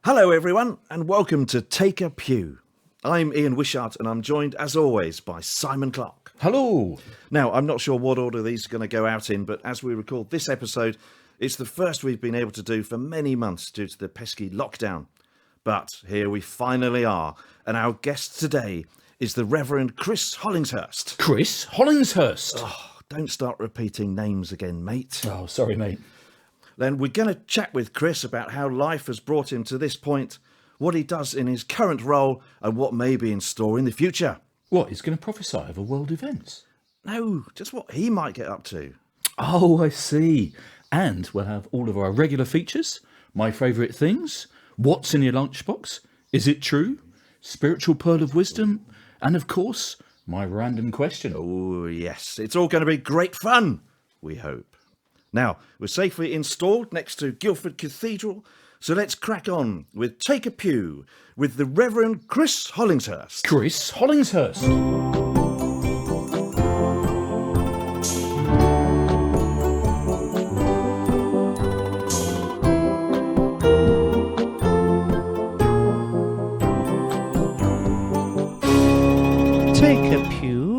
Hello everyone and welcome to Take a Pew. I'm Ian Wishart and I'm joined as always by Simon Clark. Hello. Now, I'm not sure what order these are going to go out in, but as we record this episode, it's the first we've been able to do for many months due to the pesky lockdown. But here we finally are, and our guest today is the Reverend Chris Hollingshurst. Chris Hollingsworth. Oh, don't start repeating names again, mate. Oh, sorry, mate. Then we're going to chat with Chris about how life has brought him to this point, what he does in his current role, and what may be in store in the future. What, he's going to prophesy over world events? No, just what he might get up to. Oh, I see. And we'll have all of our regular features, my favourite things, what's in your lunchbox, is it true, spiritual pearl of wisdom, and of course, my random question. Oh, yes, it's all going to be great fun, we hope. Now, we're safely installed next to Guildford Cathedral, so let's crack on with Take a Pew with the Reverend Chris Hollingshurst. Chris Hollingsworth. Take a pew.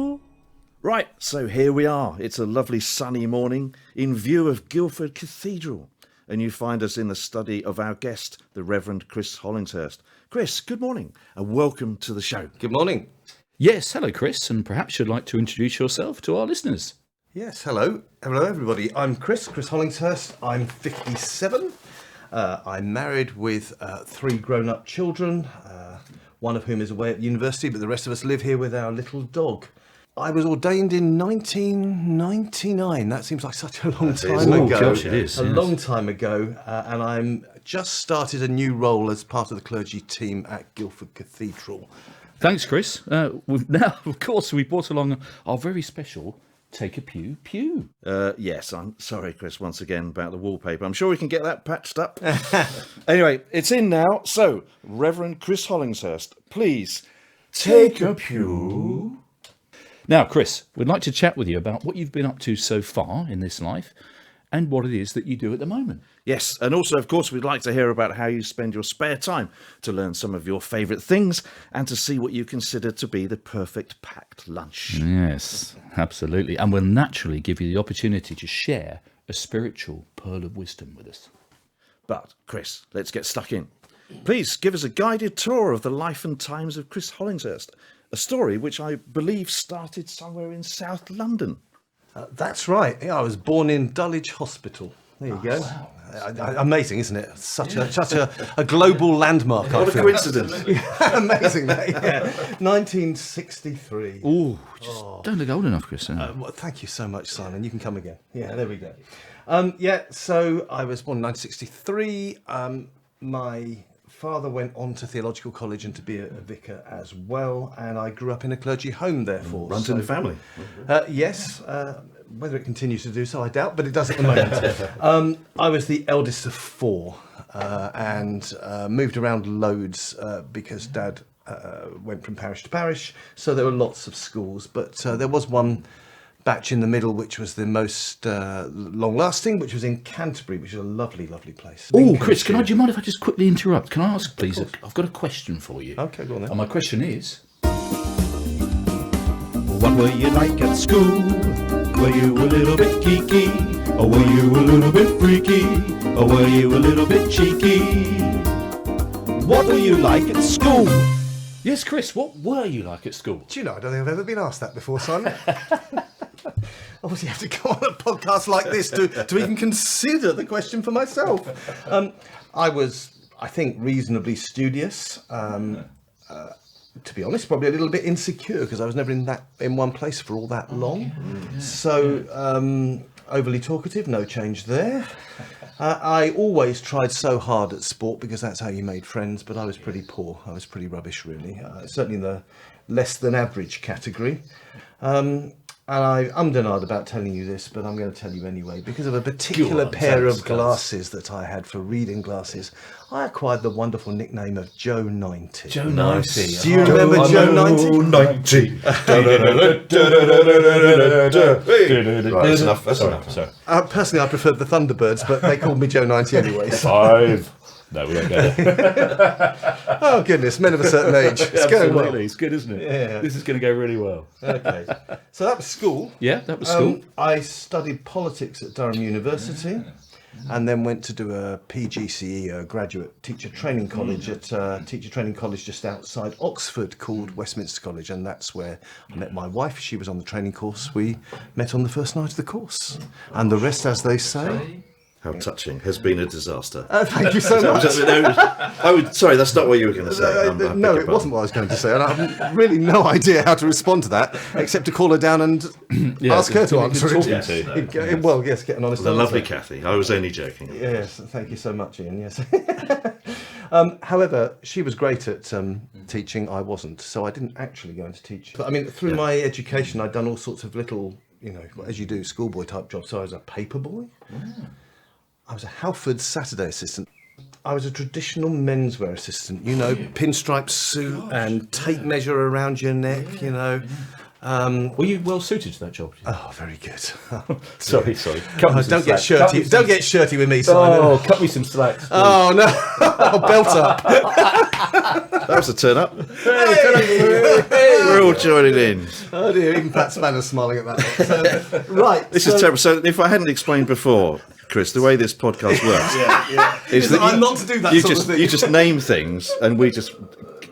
Right, so here we are. It's a lovely sunny morning in view of Guildford Cathedral. And you find us in the study of our guest, the Reverend Chris Hollingshurst. Chris, good morning and welcome to the show. Good morning. Yes, hello, Chris, and perhaps you'd like to introduce yourself to our listeners. Yes, hello. Hello, everybody. I'm Chris Hollingshurst. I'm 57. I'm married with 3 grown-up children, one of whom is away at university, but the rest of us live here with our little dog. I was ordained in 1999. That seems like such a long time ago. Oh, gosh, it is. A long time ago. And I'm just started a new role as part of the clergy team at Guildford Cathedral. Thanks, Chris. Now, of course, we brought along our very special Take a Pew. Yes, I'm sorry, Chris, once again about the wallpaper. I'm sure we can get that patched up. Anyway, it's in now. So, Reverend Chris Hollingshurst, please take a pew. Now, Chris, we'd like to chat with you about what you've been up to so far in this life and what it is that you do at the moment. Yes, and also, of course, we'd like to hear about how you spend your spare time to learn some of your favourite things and to see what you consider to be the perfect packed lunch. Yes, absolutely. And we'll naturally give you the opportunity to share a spiritual pearl of wisdom with us. But, Chris, let's get stuck in. Please give us a guided tour of the life and times of Chris Hollingshurst, a story which I believe started somewhere in South London. That's right. Yeah, I was born in Dulwich Hospital. There you go. Wow. Amazing, isn't it? Such a global landmark. What a coincidence. Amazing, that. Yeah. 1963. Ooh, just don't look old enough, Chris. Well, thank you so much, Simon. You can come again. Yeah, there we go. So I was born in 1963. My father went on to theological college and to be a vicar as well, and I grew up in a clergy home, therefore. Runs in the family. Yes. Whether it continues to do so, I doubt, but it does at the moment. I was the eldest of 4 and moved around loads because Dad went from parish to parish, so there were lots of schools, but there was one batch in the middle which was the most long-lasting, which was in Canterbury, which is a lovely, lovely place. Oh, Chris, do you mind if I just quickly interrupt? Can I ask, please? I've got a question for you. Okay, go on then. And my question is... What were you like at school? Were you a little bit geeky? Or were you a little bit freaky? Or were you a little bit cheeky? What were you like at school? Yes, Chris, what were you like at school? Do you know, I don't think I've ever been asked that before, Simon. Obviously, you have to go on a podcast like this to even consider the question for myself. I was, I think, reasonably studious. To be honest, probably a little bit insecure because I was never in one place for all that long. So overly talkative, no change there. I always tried so hard at sport because that's how you made friends, but I was pretty poor. I was pretty rubbish, really. Certainly in the less than average category. And I'm denied about telling you this, but I'm going to tell you anyway. Because of a particular pair of glasses that I had for reading glasses, I acquired the wonderful nickname of Joe 90. Joe 90. Do you remember Joe 90? 90. Right, that's enough. Sorry. Personally, I preferred the Thunderbirds, but they called me Joe 90 anyway. 5, No, we don't go there. Oh goodness, men of a certain age. It's going well. It's good, isn't it? Yeah. This is going to go really well. Okay, so that was school. Yeah, that was school. I studied politics at Durham University, and then went to do a PGCE, a graduate teacher training college at teacher training college just outside Oxford called Westminster College, and that's where I met my wife. She was on the training course. We met on the first night of the course, and the rest, as they say. How touching. Has been a disaster. Thank you so much. Sorry, that's not what you were going to say. No, it wasn't what I was going to say, and I have really no idea how to respond to that, except to call her down and ask her to answer it. Well, yes, get an honest The answer. lovely Kathy. I was only joking. Yes, thank you so much, Ian. Yes. However, she was great at teaching. I wasn't, so I didn't actually go into teaching. But I mean, through my education, I'd done all sorts of little, as you do, schoolboy type jobs. So I was a paper boy. I was a Halford Saturday assistant. I was a traditional menswear assistant, pinstripe suit and tape measure around your neck, Were you well suited to that job? Oh, very good. Sorry. Don't get shirty. Don't get shirty with me, Simon. Oh, cut me some slack. Please. Oh no! Belt up. That was a turn up. We're all joining in. Oh dear, even Pat Spanner's smiling at that. Right. This is terrible. So if I hadn't explained before, Chris, the way this podcast works is that I'm not to do that you sort just of thing. you just name things and we just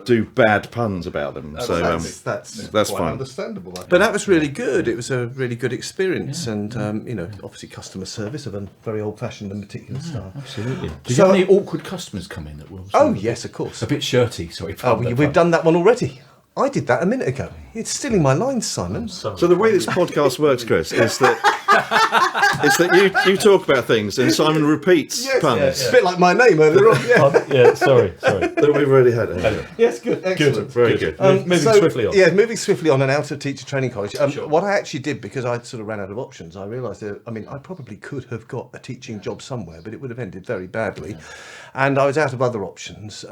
do bad puns about them. So that's that's quite fine. understandable. But that was really good. It was a really good experience, and obviously customer service of a very old-fashioned and meticulous style. Absolutely. Did you have any awkward customers come in that were? Oh yes, of course. A bit shirty. Sorry. We've done that one already. I did that a minute ago. It's stealing my lines, Simon. So the way this podcast works, Chris, is that you talk about things and Simon repeats puns. It's a bit like my name earlier on. Yeah. Sorry. That we've already had. Yes, good, excellent. Very good. Moving swiftly on. Yeah, moving swiftly on and out of teacher training college. What I actually did, because I sort of ran out of options, I realised that, I probably could have got a teaching job somewhere, but it would have ended very badly. And I was out of other options.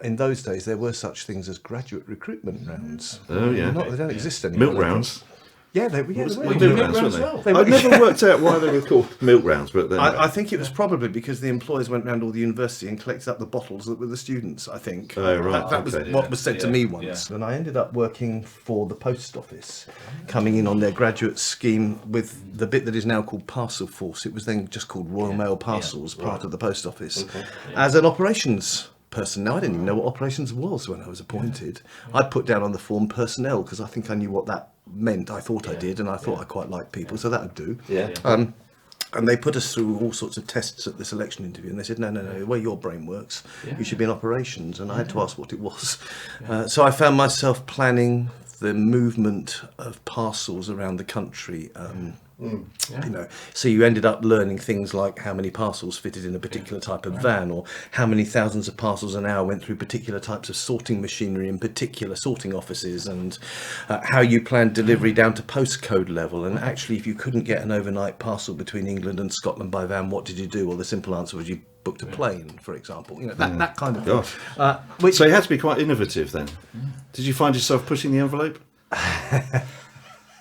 In those days, there were such things as graduate recruitment rounds. Oh, yeah. They don't exist anymore. Milk rounds. Yeah, they were. Milk milk rounds, rounds weren't well. they? I've never worked out why they were called milk rounds, but then I think it was probably because the employers went round all the university and collected up the bottles that were the students, I think. Oh, right. That was what was said to me once. And I ended up working for the post office, coming in on their graduate scheme with the bit that is now called Parcel Force. It was then just called Royal Mail Parcels, part of the post office, as an operations person. Now, I didn't even know what operations was when I was appointed. I put down on the form personnel because I think I knew what that meant. I thought I did, and I thought I quite liked people, so that would do. And they put us through all sorts of tests at the selection interview, and they said, no, the way your brain works, you should be in operations. And I had to ask what it was. So I found myself planning the movement of parcels around the country. So you ended up learning things like how many parcels fitted in a particular type of van, or how many thousands of parcels an hour went through particular types of sorting machinery in particular sorting offices, and how you planned delivery down to postcode level. And actually, if you couldn't get an overnight parcel between England and Scotland by van, what did you do? Well, the simple answer was you booked a plane, for example. That kind of thing. So you had to be quite innovative then. Did you find yourself pushing the envelope?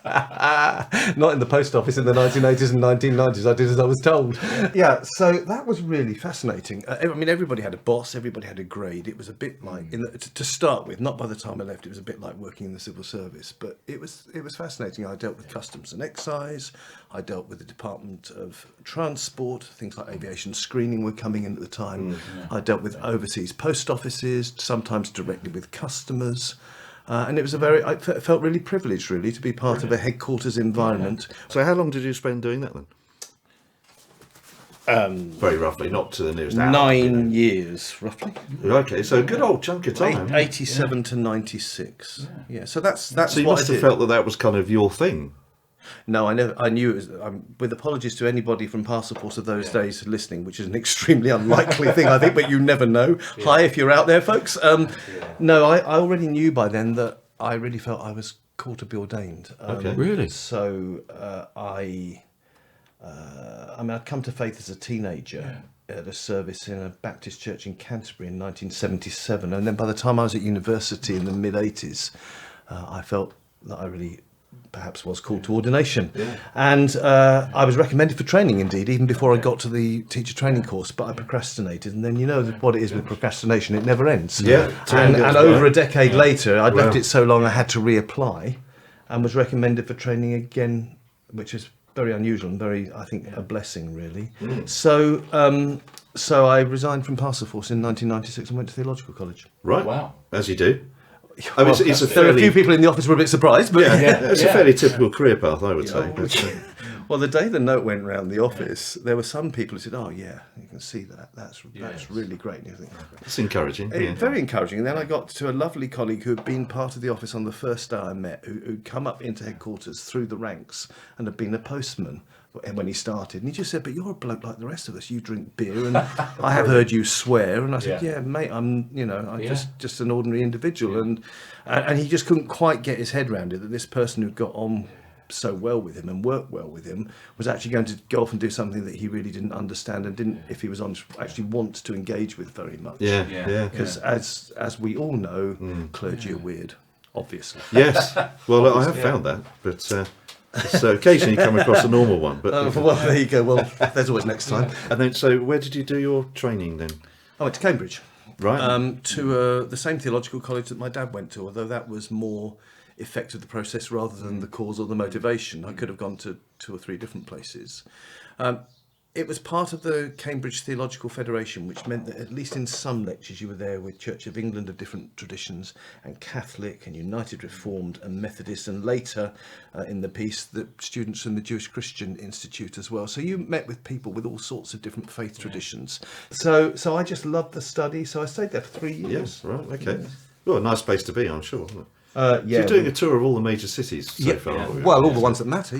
Not in the post office in the 1980s and 1990s. I did as I was told. Yeah, so that was really fascinating. Everybody had a boss, everybody had a grade. It was a bit like, to start with, not by the time I left, it was a bit like working in the civil service, but it was fascinating. I dealt with customs and excise, I dealt with the Department of Transport, things like aviation screening were coming in at the time. I dealt with overseas post offices, sometimes directly with customers. And it was I felt really privileged, really, to be part of a headquarters environment. So how long did you spend doing that then? Very roughly, not to the nearest hour. 9 years, roughly. Okay, so a good old chunk of time. 87 to 96. Yeah, so that's So you what must I have did. felt that was kind of your thing. No, I knew it was. With apologies to anybody from Parcel Force of those days listening, which is an extremely unlikely thing, I think, but you never know. Hi, if you're out there, folks. No, I already knew by then that I really felt I was called to be ordained. Really? So I'd come to faith as a teenager at a service in a Baptist church in Canterbury in 1977, and then by the time I was at university in the mid-80s, I felt that I really perhaps was called to ordination. And I was recommended for training, indeed, even before I got to the teacher training course, but I procrastinated. And then you know what it is with procrastination, it never ends. Yeah. And over a decade later, I'd left it so long I had to reapply and was recommended for training again, which is very unusual and very, I think, a blessing, really. So I resigned from Parcel Force in 1996 and went to theological college. Right. Wow. As you do. I mean, it's a There are a few people in the office who were a bit surprised, but it's a fairly typical career path, I would say. But, well, the day the note went round the office, there were some people who said, "Oh, yeah, you can see that. That's really great." And you think, it's encouraging. very encouraging. And then I got to a lovely colleague who had been part of the office on the first day I met, who'd come up into headquarters through the ranks and had been a postman when he started. And he just said, "But you're a bloke like the rest of us. You drink beer, and I have heard you swear." And I said, "Yeah, mate, I'm just an ordinary individual." And he just couldn't quite get his head around it, that this person who got on so well with him and worked well with him was actually going to go off and do something that he really didn't understand and didn't, if he was honest, actually want to engage with very much. Because as we all know, clergy are weird, obviously. Yes. Well, I have found that, but so occasionally you come across a normal one. But Well, there you go. Well, there's always next time. And then, so where did you do your training then? I went to Cambridge. Right. To the same theological college that my dad went to, although that was more effect of the process rather than the cause or the motivation. I could have gone to 2 or 3 different places. It was part of the Cambridge Theological Federation, which meant that at least in some lectures you were there with Church of England of different traditions, and Catholic and United Reformed and Methodist, and later in the piece the students from the Jewish Christian Institute as well. So you met with people with all sorts of different faith traditions. So I just loved the study. So I stayed there for 3 years. Yes. Right. Okay. Well, a nice place to be, I'm sure. Isn't it? Yeah, so you're doing a tour of all the major cities so far. Well, all the ones that matter,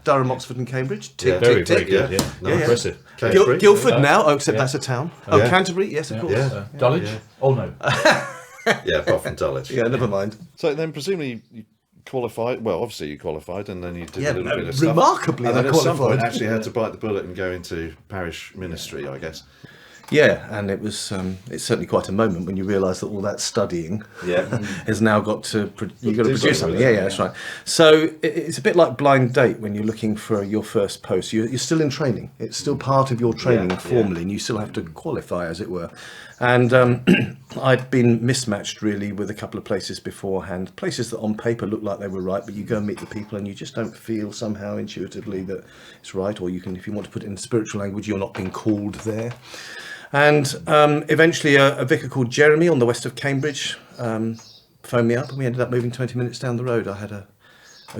Durham, Oxford and Cambridge. Tick, very, tick, tick. very good. Yeah. Impressive. Guildford now, except that's a town. Canterbury, yes, of course. Dulwich? Oh, no. Yeah, apart from Dulwich. Yeah, never mind. So then presumably you qualified, well, obviously you qualified, and then you did a little bit of remarkably stuff. And then I at some point qualified. actually had to bite the bullet and go into parish ministry, I guess. Yeah, and it was it's certainly quite a moment when you realise that all that studying has now got to you've got to produce something. Yeah, that's right. So it's a bit like blind date when you're looking for your first post. You're still in training. It's still part of your training formally, and you still have to qualify, as it were. And I'd been mismatched really with a couple of places beforehand, places that on paper look like they were right, but you go and meet the people and you just don't feel somehow intuitively that it's right, or you can, if you want to put it in spiritual language, you're not being called there. And eventually a vicar called Jeremy on the west of Cambridge phoned me up, and we ended up moving 20 minutes down the road. I had a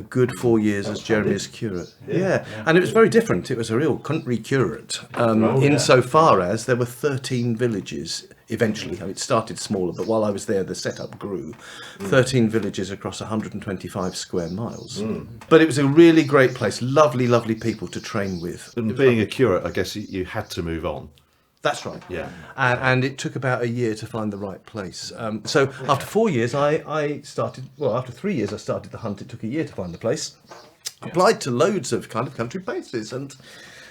good 4 years as Jeremy's curate. And it was very different. It was a real country curate, insofar as there were 13 villages eventually. I mean, it started smaller, but while I was there, the setup grew. 13 villages across 125 square miles. But it was a really great place. Lovely, lovely people to train with. And being a curate, I guess you had to move on. That's right. Yeah. And it took about a year to find the right place. So after 4 years, I started, well, after 3 years, I started the hunt. It took a year to find the place. Applied to loads of kind of country places, and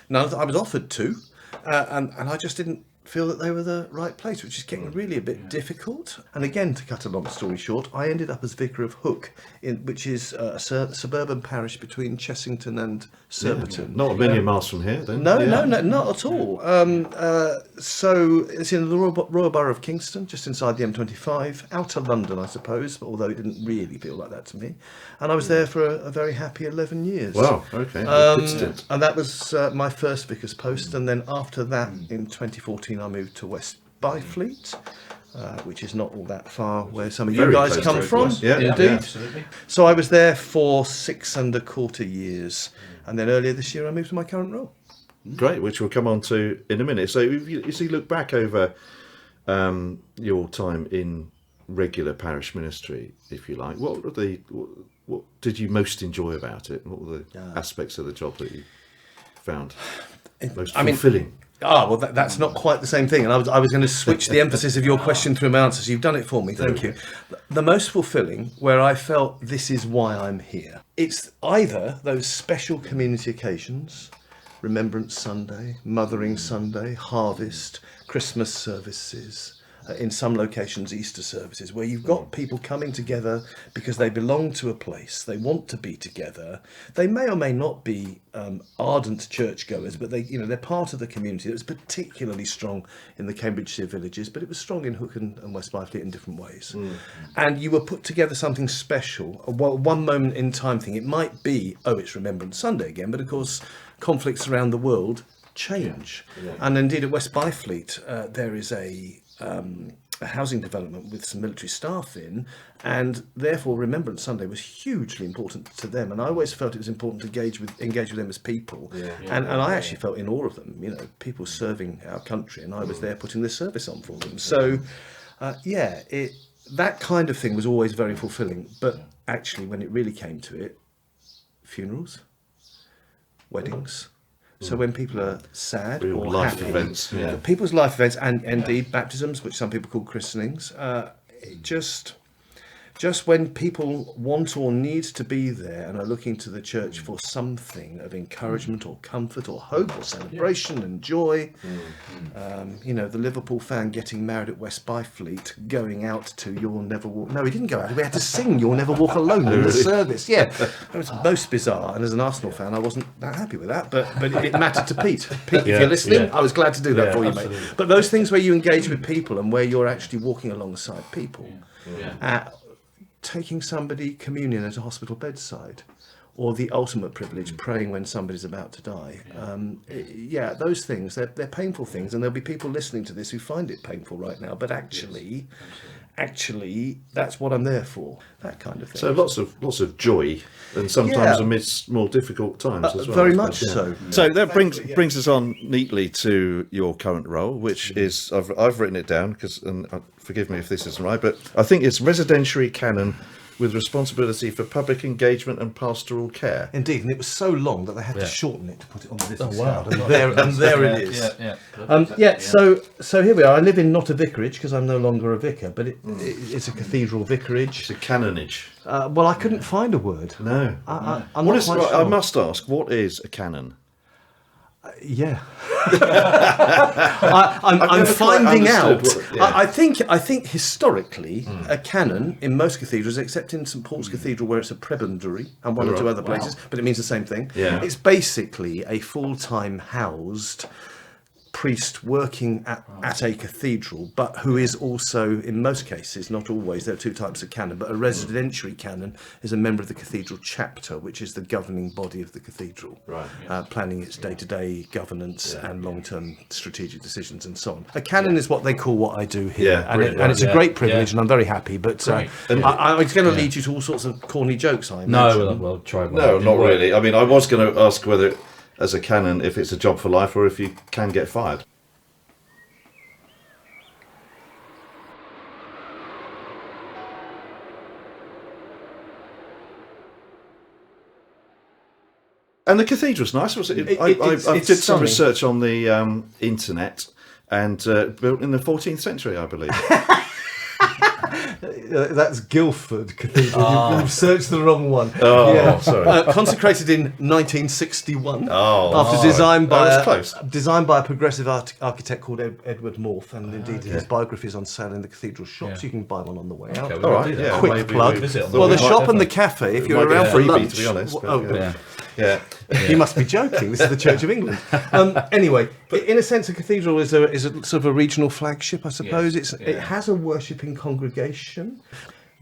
none of them I was offered to. And I just didn't feel that they were the right place, which is getting really a bit difficult. And again, to cut a long story short, I ended up as vicar of Hook, which is a suburban parish between Chessington and Surbiton. Not a million miles from here, then. No, not at all. So it's in the Royal Borough of Kingston, just inside the M25, outer London, I suppose, although it didn't really feel like that to me. And I was there for a very happy 11 years. Wow, okay. And that was my first vicar's post. And then after that, in 2014, I moved to West Byfleet, which is not all that far where some of you guys come from. Yeah, indeed. Absolutely. So I was there for 6¼ years. And then earlier this year, I moved to my current role. Great, which we'll come on to in a minute. So as you look back over your time in regular parish ministry, if you like, what did you most enjoy about it? What were the aspects of the job that you found most fulfilling? Well, that's not quite the same thing. And I was going to switch the emphasis of your question through my answers. You've done it for me. Thank you. The most fulfilling, where I felt this is why I'm here, it's either those special community occasions, Remembrance Sunday, Mothering Sunday, Harvest, Christmas services, in some locations Easter services, where you've got people coming together because they belong to a place, they want to be together. They may or may not be ardent churchgoers, but they're part of the community. It was particularly strong in the Cambridgeshire villages, but it was strong in Hook and West Byfleet in different ways. And you were put together something special, a one moment in time thing. It might be, it's Remembrance Sunday again, but of course conflicts around the world change. And indeed at West Byfleet there is a housing development with some military staff in, and therefore Remembrance Sunday was hugely important to them, and I always felt it was important to engage with them as people. And I actually felt in awe of them, people serving our country, and I was there putting this service on for them. So that kind of thing was always very fulfilling. But actually when it really came to it, funerals, weddings. So when people are sad Real or life happy, events, people's life events, and indeed baptisms, which some people call christenings, just when people want or need to be there and are looking to the church for something of encouragement or comfort or hope or celebration and joy. The Liverpool fan getting married at West Byfleet, going out to You'll Never Walk. No, we didn't go out. We had to sing You'll Never Walk Alone in the service. Yeah, it was most bizarre. And as an Arsenal fan, I wasn't that happy with that. But it mattered to Pete. Pete, if you're listening, I was glad to do that for you, mate. But those things where you engage with people and where you're actually walking alongside people. Taking somebody communion at a hospital bedside, or the ultimate privilege, praying when somebody's about to die. Those things, they're painful things, and there'll be people listening to this who find it painful right now, but actually that's what I'm there for, that kind of thing. So lots of joy, and sometimes amidst more difficult times as well. Very much so. So that brings us on neatly to your current role, which is, I've written it down, and forgive me if this isn't right, but I think it's residentiary canon with responsibility for public engagement and pastoral care. Indeed, and it was so long that they had to shorten it to put it on the business card. And there it is. So here we are. I live in not a vicarage because I'm no longer a vicar, but it's a cathedral vicarage. It's a canonage. Well, I couldn't find a word. No. I'm not quite sure. I must ask, what is a canon? I'm finding out. What, I think historically a canon in most cathedrals, except in St Paul's Cathedral where it's a prebendary and one or two other places, but it means the same thing. It's basically a full-time housed priest working at a cathedral, but who is also, in most cases, not always, there are two types of canon, but a residentiary canon is a member of the cathedral chapter, which is the governing body of the cathedral, planning its day-to-day governance and long-term strategic decisions and so on. A canon is what they call what I do here, and it's a great privilege, and I'm very happy, but I was going to lead you to all sorts of corny jokes, I imagine. No, well, try. No, not really. I mean, I was going to ask whether, as a canon, if it's a job for life or if you can get fired. And the cathedral's nice, was it? I did some research on the internet, and built in the 14th century, I believe. That's Guildford Cathedral. You've searched the wrong one. Sorry. Consecrated in 1961. After design by a progressive architect called Edward Morph, and indeed his biography is on sale in the cathedral shops. You can buy one on the way out. All right. Yeah. Quick plug. Well, the shop and the cafe, if you're around for lunch, to be honest. You must be joking. This is the Church of England. Anyway, in a sense, a cathedral is a sort of a regional flagship, I suppose. It has a worshipping congregation,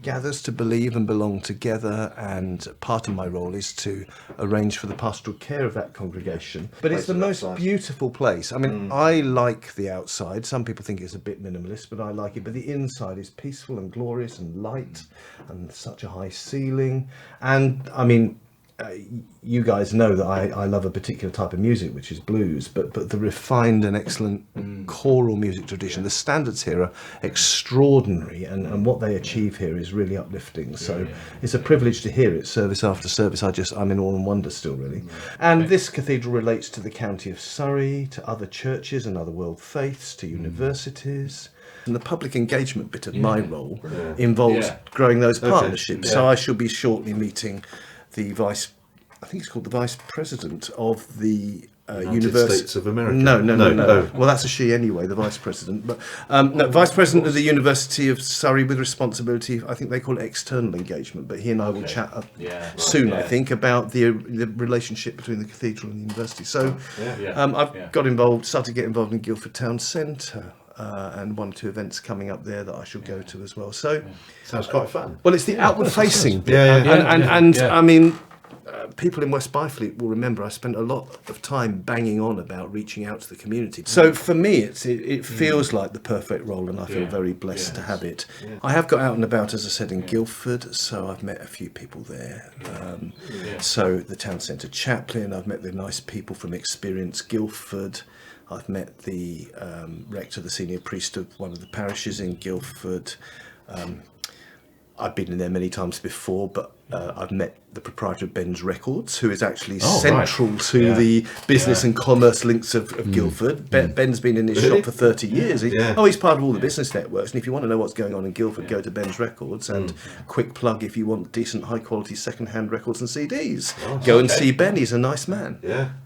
gathers to believe and belong together, and part of my role is to arrange for the pastoral care of that congregation. But it's the most beautiful place. I mean, I like the outside. Some people think it's a bit minimalist, but I like it. But the inside is peaceful and glorious and light, and such a high ceiling. And I mean, you guys know that I love a particular type of music, which is blues, but the refined and excellent choral music tradition, the standards here are extraordinary, and what they achieve here is really uplifting. So it's a privilege to hear it service after service. I'm in awe and wonder still, really. And this cathedral relates to the county of Surrey, to other churches and other world faiths, to universities. And the public engagement bit of my role involves growing those partnerships. So I shall be shortly meeting the vice president of the United States of America. No. Oh. Well, that's a she anyway, the vice president. But no, vice president of the University of Surrey with responsibility. I think they call it external engagement. But he and I will chat soon, I think, about the relationship between the cathedral and the university. So I've got involved, started to get involved in Guildford Town Centre. And 1 or 2 events coming up there that I shall go to as well. So sounds quite fun. Well, it's the outward facing bit. I mean, people in West Byfleet will remember I spent a lot of time banging on about reaching out to the community. So for me, it feels like the perfect role, and I feel very blessed to have it. I have got out and about, as I said, in Guildford, so I've met a few people there. So the town centre chaplain, I've met the nice people from Experience Guildford. I've met the rector, the senior priest of one of the parishes in Guildford. I've been in there many times before, but I've met the proprietor of Ben's Records, who is actually central to the business and commerce links of Guildford. Ben's been in his shop for 30 years. He's part of all the business networks. And if you want to know what's going on in Guildford, go to Ben's Records. And quick plug, if you want decent, high-quality second-hand records and CDs, go and see Ben. He's a nice man.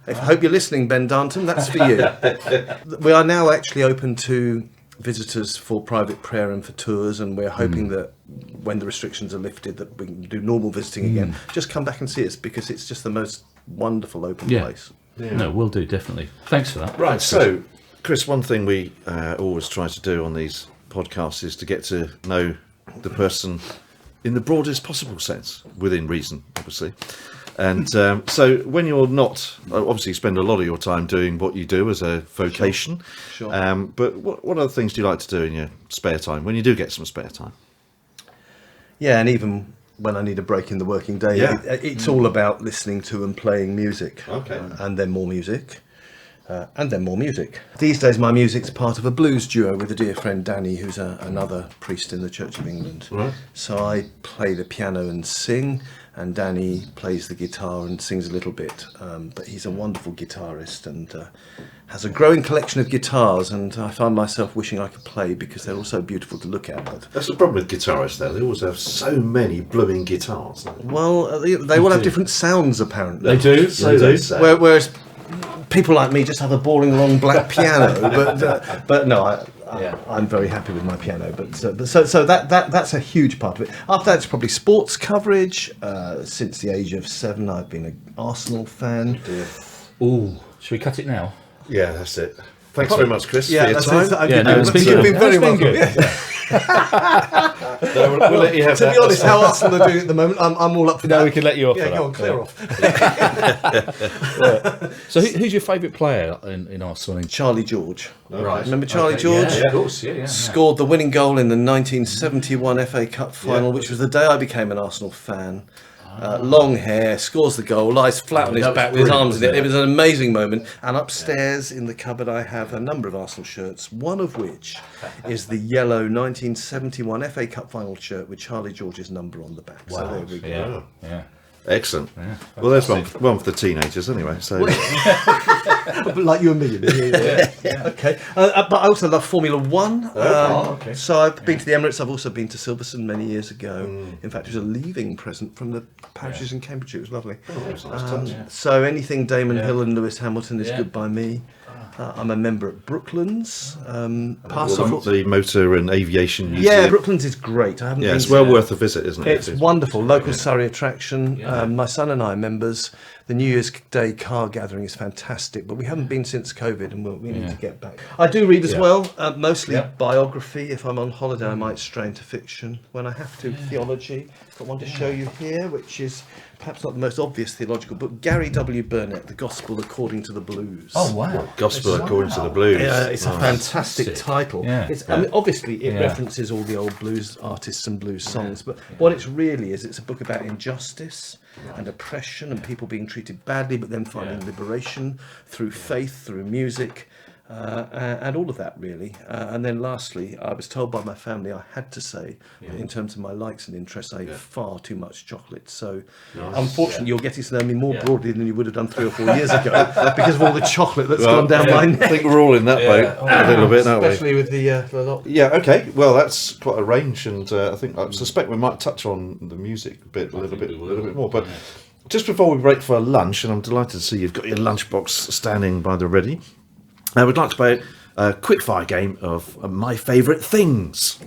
I hope you're listening, Ben Darnton. That's for you. We are now actually open to visitors for private prayer and for tours, and we're hoping that when the restrictions are lifted that we can do normal visiting again. Just come back and see us, because it's just the most wonderful open place. No, we'll do, definitely. Thanks for that. Right, so Chris, one thing we always try to do on these podcasts is to get to know the person in the broadest possible sense, within reason, obviously. And so when you're not, obviously you spend a lot of your time doing what you do as a vocation, Sure. But what other things do you like to do in your spare time, when you do get some spare time? Yeah, and even when I need a break in the working day, it's all about listening to and playing music. And then more music. And then more music. These days my music's part of a blues duo with a dear friend Danny, who's another priest in the Church of England. So I play the piano and sing, and Danny plays the guitar and sings a little bit. But he's a wonderful guitarist and has a growing collection of guitars, and I find myself wishing I could play, because they're all so beautiful to look at. But That's the problem with guitarists, though. They always have so many blooming guitars. well, they all have different sounds, apparently. They do. Whereas people like me just have a boring long black piano, but no, I'm very happy with my piano. But so that's a huge part of it. After that, it's probably sports coverage. Since the age of 7, I've been an Arsenal fan. Ooh, should we cut it now? Yeah, that's it. Thanks very much, Chris, for your that's time. it. It's been You've been very welcome. No, we'll let you have To that. be honest, how Arsenal are doing at the moment, I'm all up for that. No, we can let you off. Yeah, for go that. on, clear off. So who's your favourite player in Arsenal? Charlie George. Right. Remember Charlie George? Yeah, of course. Yeah. Scored the winning goal in the 1971 FA Cup final, which was the day I became an Arsenal fan. Long hair, scores the goal, lies flat on his back with his arms in it. It was an amazing moment. And upstairs in the cupboard I have a number of Arsenal shirts, one of which is the yellow 1971 FA Cup final shirt with Charlie George's number on the back. Wow. So there we go. Yeah. Excellent. Well, there's one for the teenagers anyway. So But like you and me. Okay. But I also love Formula One. Okay. So I've been to the Emirates. I've also been to Silverstone many years ago. In fact, it was a leaving present from the parishes in Cambridgeshire. It was lovely. So anything Damon Hill and Lewis Hamilton is good by me. I'm a member at Brooklands. the motor and aviation museum. Yeah, Brooklands is great. I haven't been It's to well worth a visit, isn't it? It's wonderful. Local Surrey attraction. My son and I are members. The New Year's Day car gathering is fantastic, but we haven't been since COVID, and we need to get back. I do read as well, mostly biography. If I'm on holiday, I might stray into fiction. When I have to, theology. Got one to show you here, which is perhaps not the most obvious theological book. Gary W. Burnett, The Gospel According to the Blues. Oh wow! Gospel According to the Blues. Yeah, it's a fantastic title. Yeah. I mean, obviously, it references all the old blues artists and blues songs, but what it's really is, it's a book about injustice and oppression and people being treated badly, but then finding liberation through faith, through music, and all of that, really. And then lastly, I was told by my family I had to say, in terms of my likes and interests, I eat far too much chocolate. So unfortunately, you're getting to know me more broadly than you would have done 3 or 4 years ago because of all the chocolate that's gone down my neck. I think we're all in that boat a little bit, aren't we? Especially with the lot. Yeah, okay. Well, that's quite a range, and I suspect we might touch on the music bit a little bit more. But just before we break for lunch, and I'm delighted to see you've got your lunchbox standing by the ready, I would like to play a quick-fire game of my favourite things.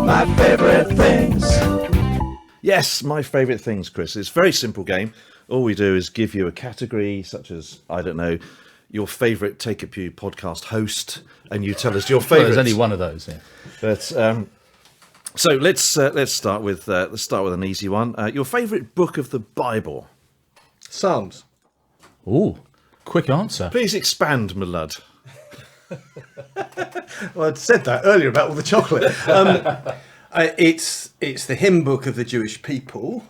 My favourite things. Yes, my favourite things, Chris. It's a very simple game. All we do is give you a category, such as, I don't know, your favourite Take a Pew podcast host, and you tell us your favourite. Well, there's only one of those. Yeah. But so let's start with an easy one. Your favourite book of the Bible. Psalms. Oh, quick answer. Please expand, my lad. Well, I'd said that earlier about all the chocolate. It's the hymn book of the Jewish people.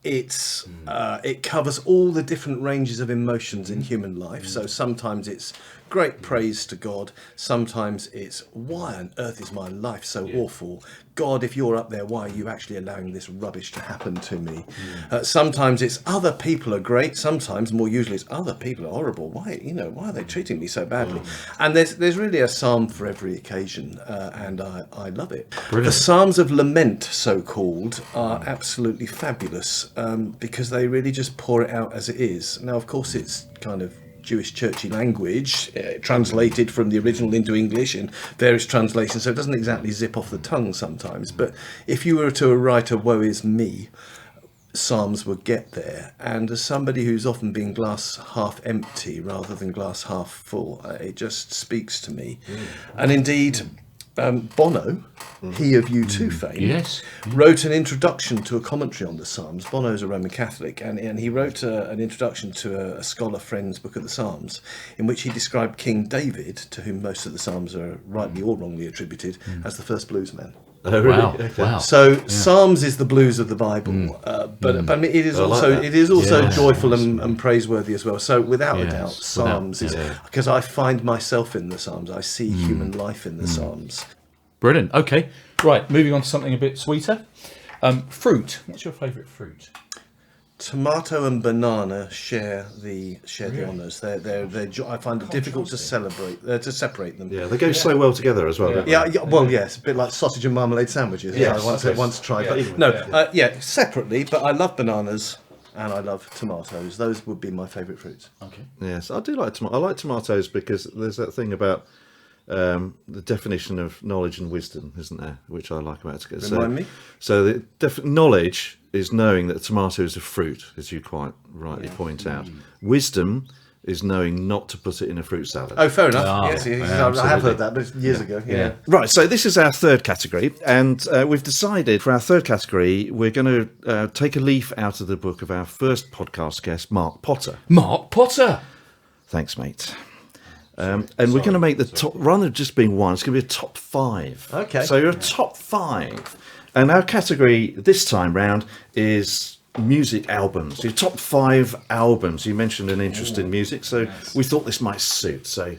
It covers all the different ranges of emotions in human life. So sometimes it's great praise to God. Sometimes it's, why on earth is my life so awful? God, if you're up there, why are you actually allowing this rubbish to happen to me? Sometimes it's other people are great. Sometimes, more usually, it's other people are horrible. Why are they treating me so badly? And there's really a psalm for every occasion, and I love it. Brilliant. The Psalms of Lament, so-called, are absolutely fabulous because they really just pour it out as it is. Now, of course, it's kind of Jewish churchy language, translated from the original into English in various translations, so it doesn't exactly zip off the tongue sometimes. But if you were to write a woe is me, Psalms would get there. And as somebody who's often been glass half empty rather than glass half full, it just speaks to me. And indeed, Bono, he of U2 fame, Yes. wrote an introduction to a commentary on the Psalms. Bono is a Roman Catholic, and he wrote an introduction to a scholar friend's book of the Psalms, in which he described King David, to whom most of the Psalms are rightly or wrongly attributed, as the first bluesman. Oh, really? Wow. Okay. Wow. So Psalms is the blues of the Bible, but I mean, it is also joyful and praiseworthy as well. So without a doubt, Psalms is, because I find myself in the Psalms. I see human life in the Psalms. Brilliant. Okay. Right. Moving on to something a bit sweeter. Fruit. What's your favourite fruit? Tomato and banana share the honours. I find it difficult to separate them. Yeah, they go so well together as well. Don't they? Yeah, it's a bit like sausage and marmalade sandwiches. Yes, I once tried. Separately, but I love bananas and I love tomatoes. Those would be my favourite fruits. Okay. Yes, I do like tomatoes. I like tomatoes because there's that thing about the definition of knowledge and wisdom, isn't there? Which I like about it. Remind me. So the knowledge is knowing that a tomato is a fruit, as you quite rightly point out. Wisdom is knowing not to put it in a fruit salad. Oh, fair enough. Oh, Yes, yeah, I have heard that, but years ago. Yeah. Right, so this is our third category, and we've decided for our third category we're going to take a leaf out of the book of our first podcast guest, Mark Potter. Mark Potter. Thanks, mate. And we're going to make the top, rather than just being one, it's going to be a top 5. Okay. So you're a top 5. And our category this time round is music albums. Your top 5 albums. You mentioned an interest in music, so we thought this might suit. So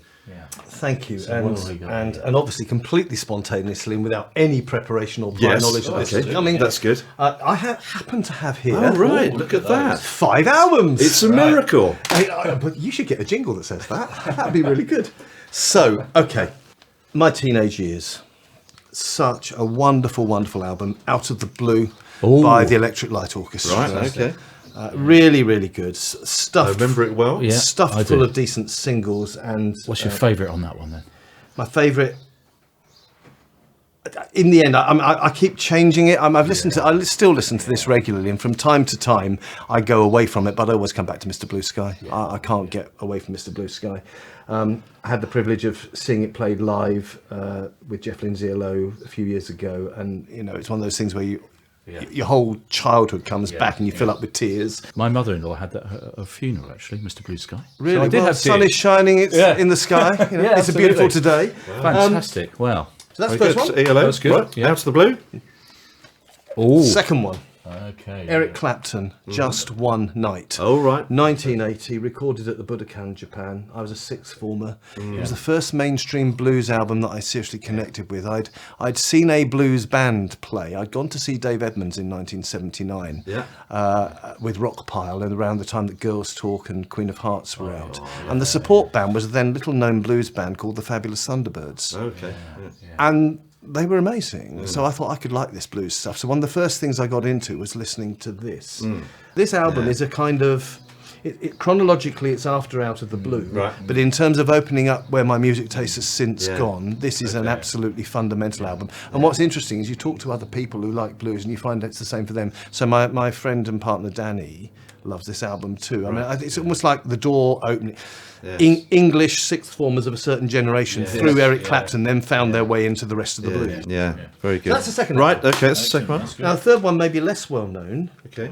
Thank you. So what have we got And obviously completely spontaneously and without any preparation or prior knowledge of this. Okay. I mean, that's good. I happen to have here. Oh, right, look at that. 5 albums. It's a miracle. But you should get a jingle that says that. That'd be really good. So, okay, my teenage years. Such a wonderful, wonderful album, Out of the Blue by the Electric Light Orchestra. Right, okay. Really, really good. Stuff. I remember it well. Yeah, Stuffed I full do. of decent singles. And What's your favourite on that one then? my favourite. In the end, I keep changing it. I still listen to this regularly, and from time to time I go away from it, but I always come back to Mr. Blue Sky. I can't get away from Mr. Blue Sky. I had the privilege of seeing it played live with Jeff Lindsay Lowe a few years ago, and it's one of those things where your whole childhood comes back and you fill up with tears. My mother-in-law had that at a funeral, actually, Mr. Blue Sky. Really, So I did have sun tears. is shining. It's in the sky. It's a beautiful absolutely. today. Fantastic. Wow. So that's the Very first good. one. ELO. That's good. Right, Yeah. Out of the Blue. Oh, Second one. Okay. Eric Clapton, Just One Night. Oh, right. 1980, recorded at the Budokan, Japan. I was a sixth former. It was the first mainstream blues album that I seriously connected with. I'd seen a blues band play. I'd gone to see Dave Edmunds in 1979 with Rockpile, and around the time that Girls Talk and Queen of Hearts were out. And the support band was a then little-known blues band called the Fabulous Thunderbirds. Okay. And they were amazing. So I thought I could like this blues stuff. So one of the first things I got into was listening to this. This album is a kind of... chronologically, it's after Out of the Blue. Right. But in terms of opening up where my music taste has since gone, this is an absolutely fundamental album. And what's interesting is you talk to other people who like blues and you find it's the same for them. So my friend and partner Danny loves this album too. I mean, it's almost like the door opening. English sixth formers of a certain generation through Eric Clapton then found their way into the rest of the blues. Yeah, very good. That's the second Right, album. okay, that's the second one. Now the third one may be less well known. Okay.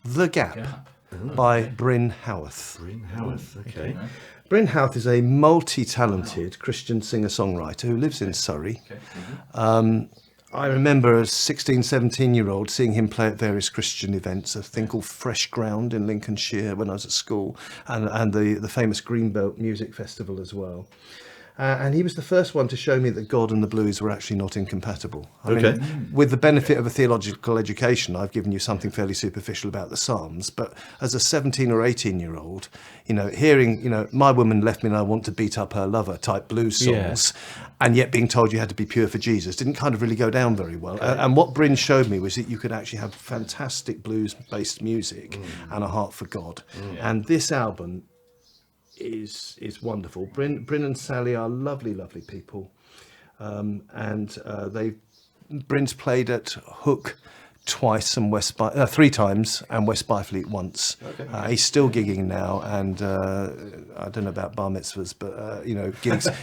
The Gap by Brynn Howarth. Brynn Howarth, okay. Brynn Howarth is a multi-talented Christian singer-songwriter who lives in Surrey. I remember as 16, 17-year-old seeing him play at various Christian events, a thing called Fresh Ground in Lincolnshire when I was at school, and the famous Greenbelt Music Festival as well. And he was the first one to show me that God and the blues were actually not incompatible. I mean, with the benefit of a theological education, I've given you something fairly superficial about the Psalms, but as a 17 or 18-year-old, hearing, my woman left me and I want to beat up her lover type blues songs, and yet being told you had to be pure for Jesus didn't kind of really go down very well. And what Brynn showed me was that you could actually have fantastic blues-based music and a heart for God. And this album is wonderful. Brynn and Sally are lovely, lovely people, and Brynn's played at Hook twice and three times and West Byfleet once. He's still gigging now, and I don't know about bar mitzvahs, but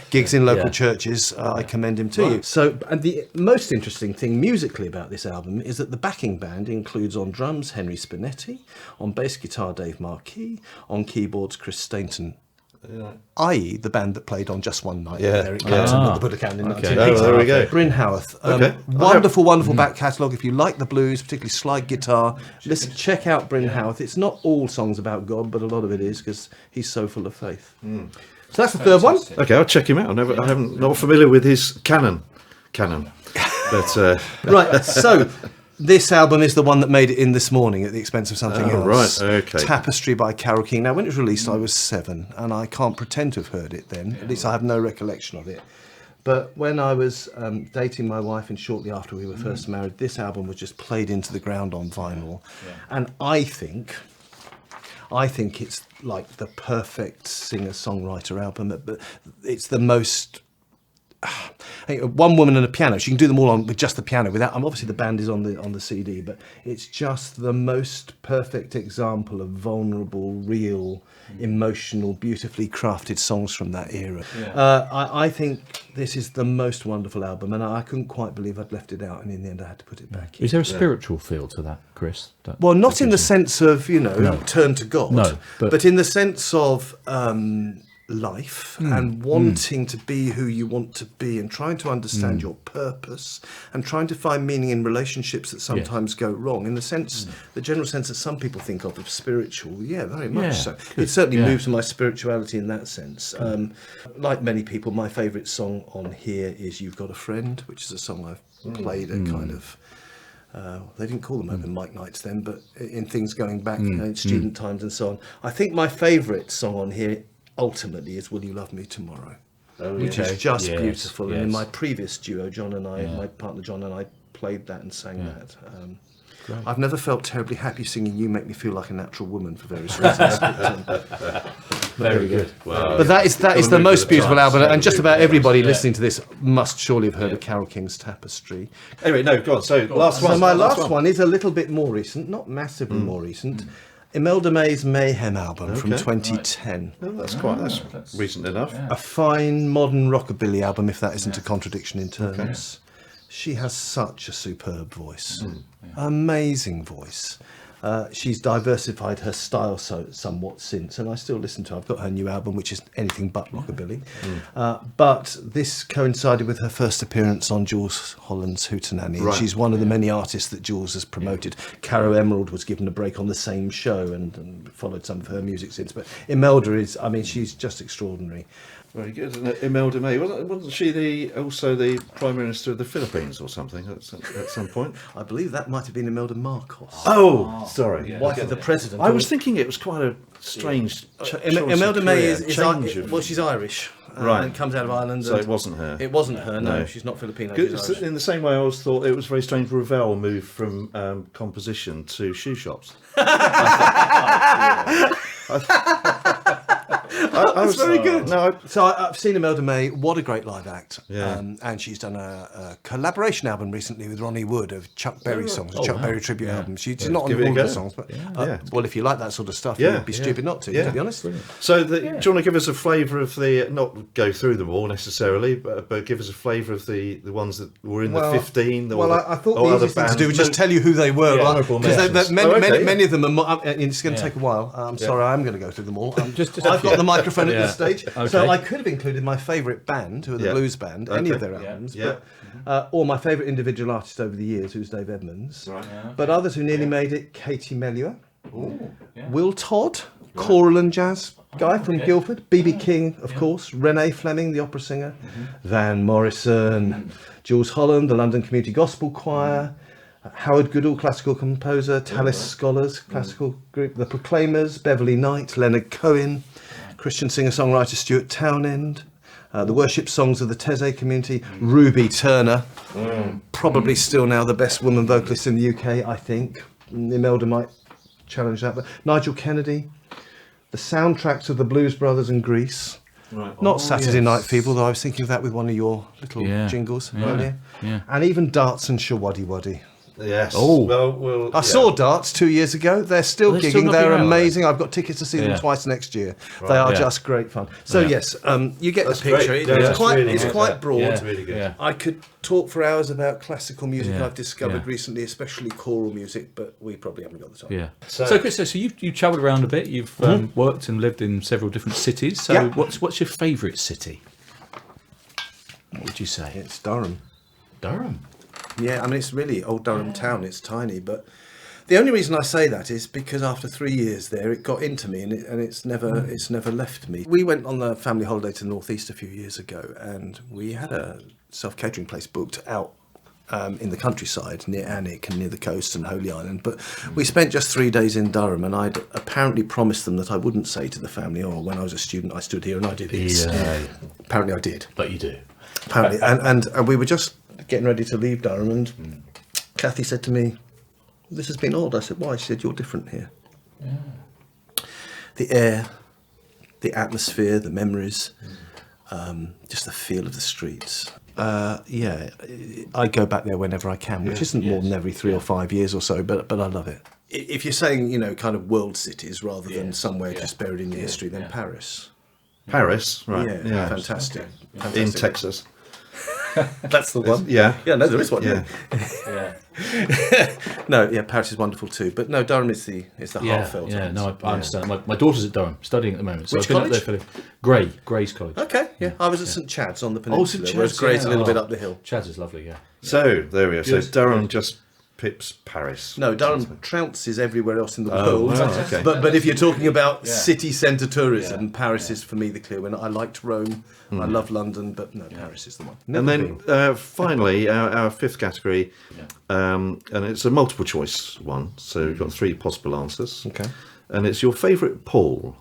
gigs in local churches. I commend him to you. So, and the most interesting thing musically about this album is that the backing band includes on drums Henry Spinetti, on bass guitar Dave Marquis, on keyboards Chris Stainton. I.e. the band that played on Just One Night with Eric Clapton at the Budokan in 1980. Oh, there we go. Brynn Howarth. Wonderful back catalogue. If you like the blues, particularly slide guitar, listen, check out Brynn Howarth. It's not all songs about God, but a lot of it is because he's so full of faith. So that's the third one. Okay, I'll check him out. I'm not familiar with his Canon. But Right, so this album is the one that made it in this morning at the expense of something else. Right, okay. Tapestry by Carole King. Now, when it was released, I was 7, and I can't pretend to have heard it then. At least I have no recollection of it. But when I was dating my wife and shortly after we were first married, this album was just played into the ground on vinyl. And I think it's like the perfect singer-songwriter album. But it's the most... one woman and a piano. She can do them all on with just the piano. Without, obviously the band is on the CD, but it's just the most perfect example of vulnerable, real, emotional, beautifully crafted songs from that era. I think this is the most wonderful album, and I couldn't quite believe I'd left it out, and in the end I had to put it back in. Is there a spiritual feel to that, Chris? Well, not in the sense of turn to God, No, but in the sense of life and wanting to be who you want to be and trying to understand your purpose and trying to find meaning in relationships that sometimes go wrong, in the sense, the general sense that some people think of spiritual. Very much so. It certainly moves my spirituality in that sense. Like many people, my favourite song on here is You've Got a Friend, which is a song I've played at kind of they didn't call them open mic nights then, but in things going back in student times and so on. I think my favourite song on here ultimately is Will You Love Me Tomorrow, which is just beautiful. And in my previous duo, John and I, my partner John and I played that and sang that. I've never felt terribly happy singing You Make Me Feel Like a Natural Woman for various reasons. Very good. But that is the most beautiful album, and just about everybody listening to this must surely have heard of Carole King's Tapestry. anyway, no, go on. So last one. So my last one is a little bit more recent, not massively more recent. Imelda May's Mayhem album from 2010. Oh, that's recent enough. A fine modern rockabilly album, if that isn't a contradiction in terms. She has such a superb voice, amazing voice. She's diversified her style somewhat since, and I still listen to her. I've got her new album, which is anything but rockabilly. But this coincided with her first appearance on Jules Holland's Hootenanny. Right. She's one of the many artists that Jules has promoted. Caro Emerald was given a break on the same show and followed some of her music since. But Imelda is, I mean, she's just extraordinary. Very good. And Imelda May, wasn't she also the Prime Minister of the Philippines or something at some point? I believe that might have been Imelda Marcos. Oh, sorry. Wife of the president. I was thinking it was quite a strange Imelda May is change of... well, she's Irish, Right. and comes out of Ireland. So and it wasn't her. It wasn't her. No, No. she's not Filipino. Good. She's Irish. In the same way, I always thought it was very strange Ravel moved from composition to shoe shops. That's very good. No, So I've seen Imelda May. What a great live act! Yeah. And she's done a collaboration album recently with Ronnie Wood of Chuck Berry songs, a Chuck Berry tribute album. She's not on give it a all of the go. songs, but Yeah. well, if you like that sort of stuff, Yeah. you'd be stupid not to. Yeah. To be honest. So, do you want to give us a flavour of the, not go through them all necessarily, but give us a flavour of the ones that were in the 15? I thought the easiest thing to do was just tell you who they were. Honourable Because mentions. many of them are. It's going to take a while. I'm sorry, I'm going to go through them all. I've got the microphone at this stage, so I could have included my favourite band, who are the Blues Band, any of their albums, or my favourite individual artist over the years, who's Dave Edmunds. Right. But others who nearly made it: Katie Melua, Will Todd, choral and jazz guy from Guildford, B.B. King, of course, Renee Fleming, the opera singer, Van Morrison, Jules Holland, the London Community Gospel Choir, Howard Goodall, classical composer, Tallis Scholars, classical group, The Proclaimers, Beverly Knight, Leonard Cohen, Christian singer-songwriter Stuart Townend, the worship songs of the Taizé community, Ruby Turner, probably still now the best woman vocalist in the UK, I think. Imelda might challenge that, but Nigel Kennedy, the soundtracks of the Blues Brothers and Grease. Right. Not Saturday Night Fever, though I was thinking of that with one of your little jingles earlier. Yeah. And even Darts and Shawaddy Waddy. Yes. Oh. Well, I saw Darts 2 years ago. They're still They're gigging. still not They're being out, amazing. I've got tickets to see them Yeah. twice next year. They are just great fun. So yes, you get That's the picture. great. It's That's quite, really it's good. quite broad. Yeah. It's really good. Yeah. I could talk for hours about classical music Yeah. I've discovered Yeah. recently, especially choral music, but we probably haven't got the time. Yeah. So Chris, so you've travelled around a bit. You've worked and lived in several different cities. So Yeah. what's your favourite city? What would you say? It's Durham. Durham. Yeah, I mean, it's really old Durham town. It's tiny, but the only reason I say that is because after 3 years there, it got into me, and it's never left me. We went on the family holiday to the northeast a few years ago, and we had a self-catering place booked out in the countryside near Alnwick and near the coast and Holy Island. But we spent just 3 days in Durham, and I'd apparently promised them that I wouldn't say to the family, "Oh, when I was a student, I stood here and I did this." Yeah. Apparently, I did. But you do. Apparently, and we were just getting ready to leave Durham, and Kathy said to me, "This has been odd." I said, "Why?" She said, "You're different here. The air, the atmosphere, the memories, just the feel of the streets." I go back there whenever I can, which isn't more than every 3 or 5 years or so, but I love it. If you're saying, kind of world cities rather than somewhere just buried in your history, then Paris. Paris, right? Yeah, fantastic. In Fantastic. Texas. That's the one. Yeah. Yeah, no, there is one. Yeah. Yeah. No, yeah, Paris is wonderful too. But no, Durham is the heartfelt. Yeah, no, I understand. My daughter's at Durham, studying at the moment. So Which I've been college? up there for Gray's College. Okay, yeah. I was at St Chad's on the peninsula, St whereas Chad's, Gray's yeah. a little bit Oh. up the hill. Chad's is lovely, yeah. So there we are. So Good, Durham just pips Paris. No, Durham trounces everywhere else in the Oh, world. wow, okay. But if you're talking about city centre tourism, Paris is for me the clear winner. I liked Rome, I love London, but no, Paris is the one. And Never then been. finally, our fifth category, and it's a multiple choice one. So we've got 3 possible answers. Okay. And it's your favourite Paul.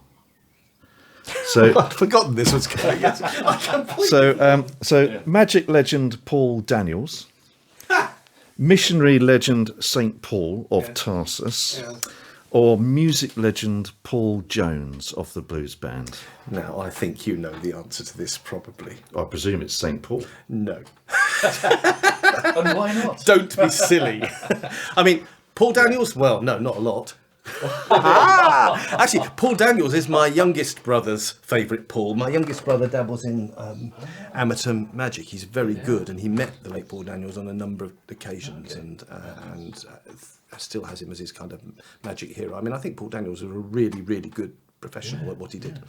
So, I'd forgotten this was going. I completely. so magic legend Paul Daniels, missionary legend Saint Paul of Tarsus, or music legend Paul Jones of the Blues Band. Now, I think you know the answer to this probably. I presume it's Saint Paul. No. And why not? Don't be silly. I mean, Paul Daniels, well, no, not a lot. Actually, Paul Daniels is my youngest brother's favourite Paul. My youngest brother dabbles in amateur magic. He's very good, and he met the late Paul Daniels on a number of occasions, and still has him as his kind of magic hero. I mean, I think Paul Daniels was a really, really good professional at what he did.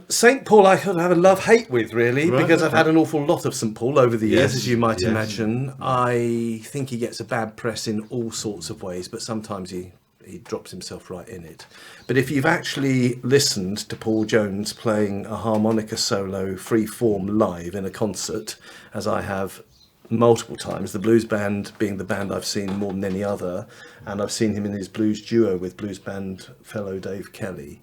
St. Paul I could have a love-hate with, really, because I've had an awful lot of St. Paul over the years, as you might imagine. I think he gets a bad press in all sorts of ways, but sometimes he drops himself right in it. But if you've actually listened to Paul Jones playing a harmonica solo free-form live in a concert, as I have multiple times, the blues band being the band I've seen more than any other, and I've seen him in his blues duo with blues band fellow Dave Kelly,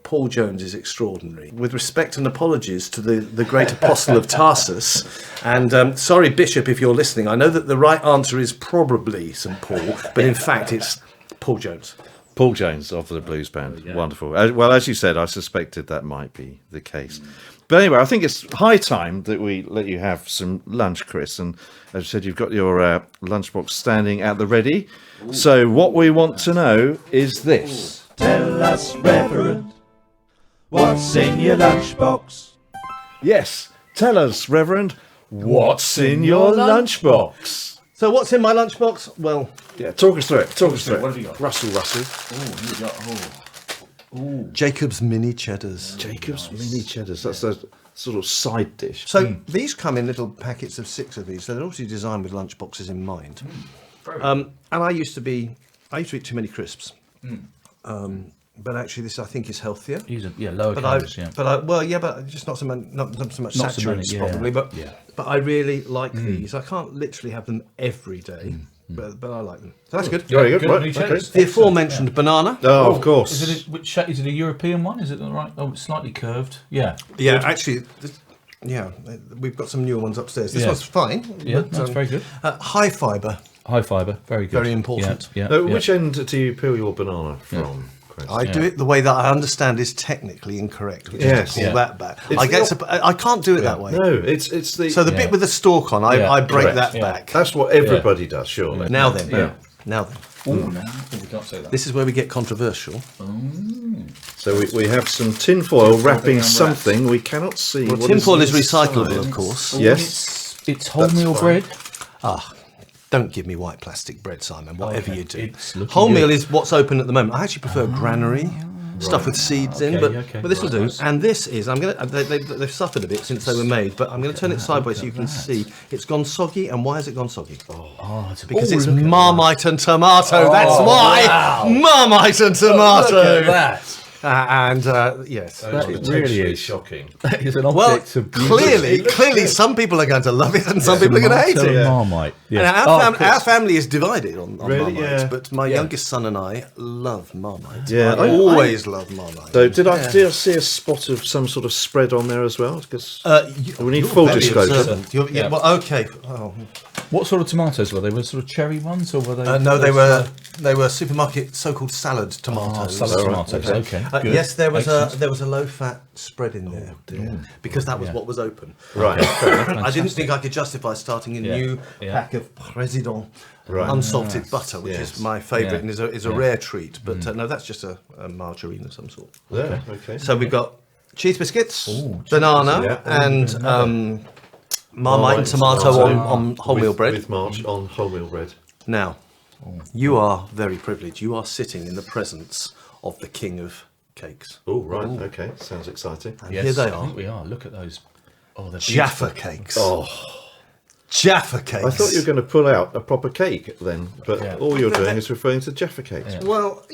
Paul Jones is extraordinary. With respect and apologies to the great apostle of Tarsus, and sorry, Bishop, if you're listening, I know that the right answer is probably St. Paul, but in fact it's Paul Jones. Paul Jones of the blues band. Wonderful. Well, as you said, I suspected that might be the case. But anyway, I think it's high time that we let you have some lunch, Chris. And as you said, you've got your lunchbox standing at the ready. So what we want to know is this. Tell us, Reverend, what's in your lunchbox? Yes, tell us, Reverend, what's in your lunchbox? So what's in my lunchbox? Well, Yeah, talk us through it. Talk us through it. What have you got? Russell. Jacob's mini cheddars. Jacob's mini cheddars. That's a sort of side dish. So these come in little packets of 6 of these. So they're obviously designed with lunchboxes in mind. And I used to eat too many crisps. But actually, this I think is healthier. Lower calories. But just not so much saturated probably. But I really like these. I can't literally have them every day, but I like them. So that's good. Very good. Right, Mini okay. cheddars. The aforementioned banana. Oh, of course. Is it a European one? Is it the right? Oh, it's slightly curved. Yeah. Yeah, actually. We've got some newer ones upstairs. This one's fine. Yeah, but, that's very good. High fibre. High fibre, very good. Very important. Which end do you peel your banana from, Chris? I do it the way that I understand is technically incorrect, which is to pull that back. I can't do it that way. No, it's the... So the bit with the stalk on, I break that back. That's what everybody does, surely. Now then. Oh, no, we can't say that. This is where we get controversial. So we have some tinfoil wrapping something we cannot see. Well, what tinfoil is inside. recyclable, of course. Yes. It's wholemeal bread. Don't give me white plastic bread, Simon, whatever you do. Wholemeal is what's open at the moment. I actually prefer granary. Stuff with seeds in, but this will do. And this is, they've suffered a bit since they were made, but I'm going to turn it sideways so you can see. It's gone soggy, and why has it gone soggy? Because it's Marmite and tomato, that's why! Wow. Marmite and tomato! Look at that! Yes. It really is shocking. That is an Well, object of beauty. clearly some people are going to love it and some people are going to hate it. Marmite. And our family is divided on Marmite, but my youngest son and I love Marmite. Yeah, I always love Marmite. So did I see a spot of some sort of spread on there as well? Because we need full very disclosure. observant. Well, okay. Oh. What sort of tomatoes were they? Were sort of cherry ones, or were they? No, they were supermarket so-called salad tomatoes. Salad tomatoes. Okay. Yes, there was a low-fat spread in there because that was what was open. Right. I didn't think I could justify starting a new pack of Président unsalted butter, which is my favourite and is a rare treat. But no, that's just a margarine of some sort. Yeah. Okay. So we've got cheese biscuits, banana, and Marmite and tomato on wholemeal bread. With March on wholemeal bread. Now, you are very privileged. You are sitting in the presence of the king of cakes. Oh, right. Okay. Sounds exciting. And here they I are. think we are. Look at those. Oh, they're Jaffa cakes. Oh, Jaffa cakes. I thought you were going to pull out a proper cake then, but all you're doing is referring to Jaffa cakes. Well,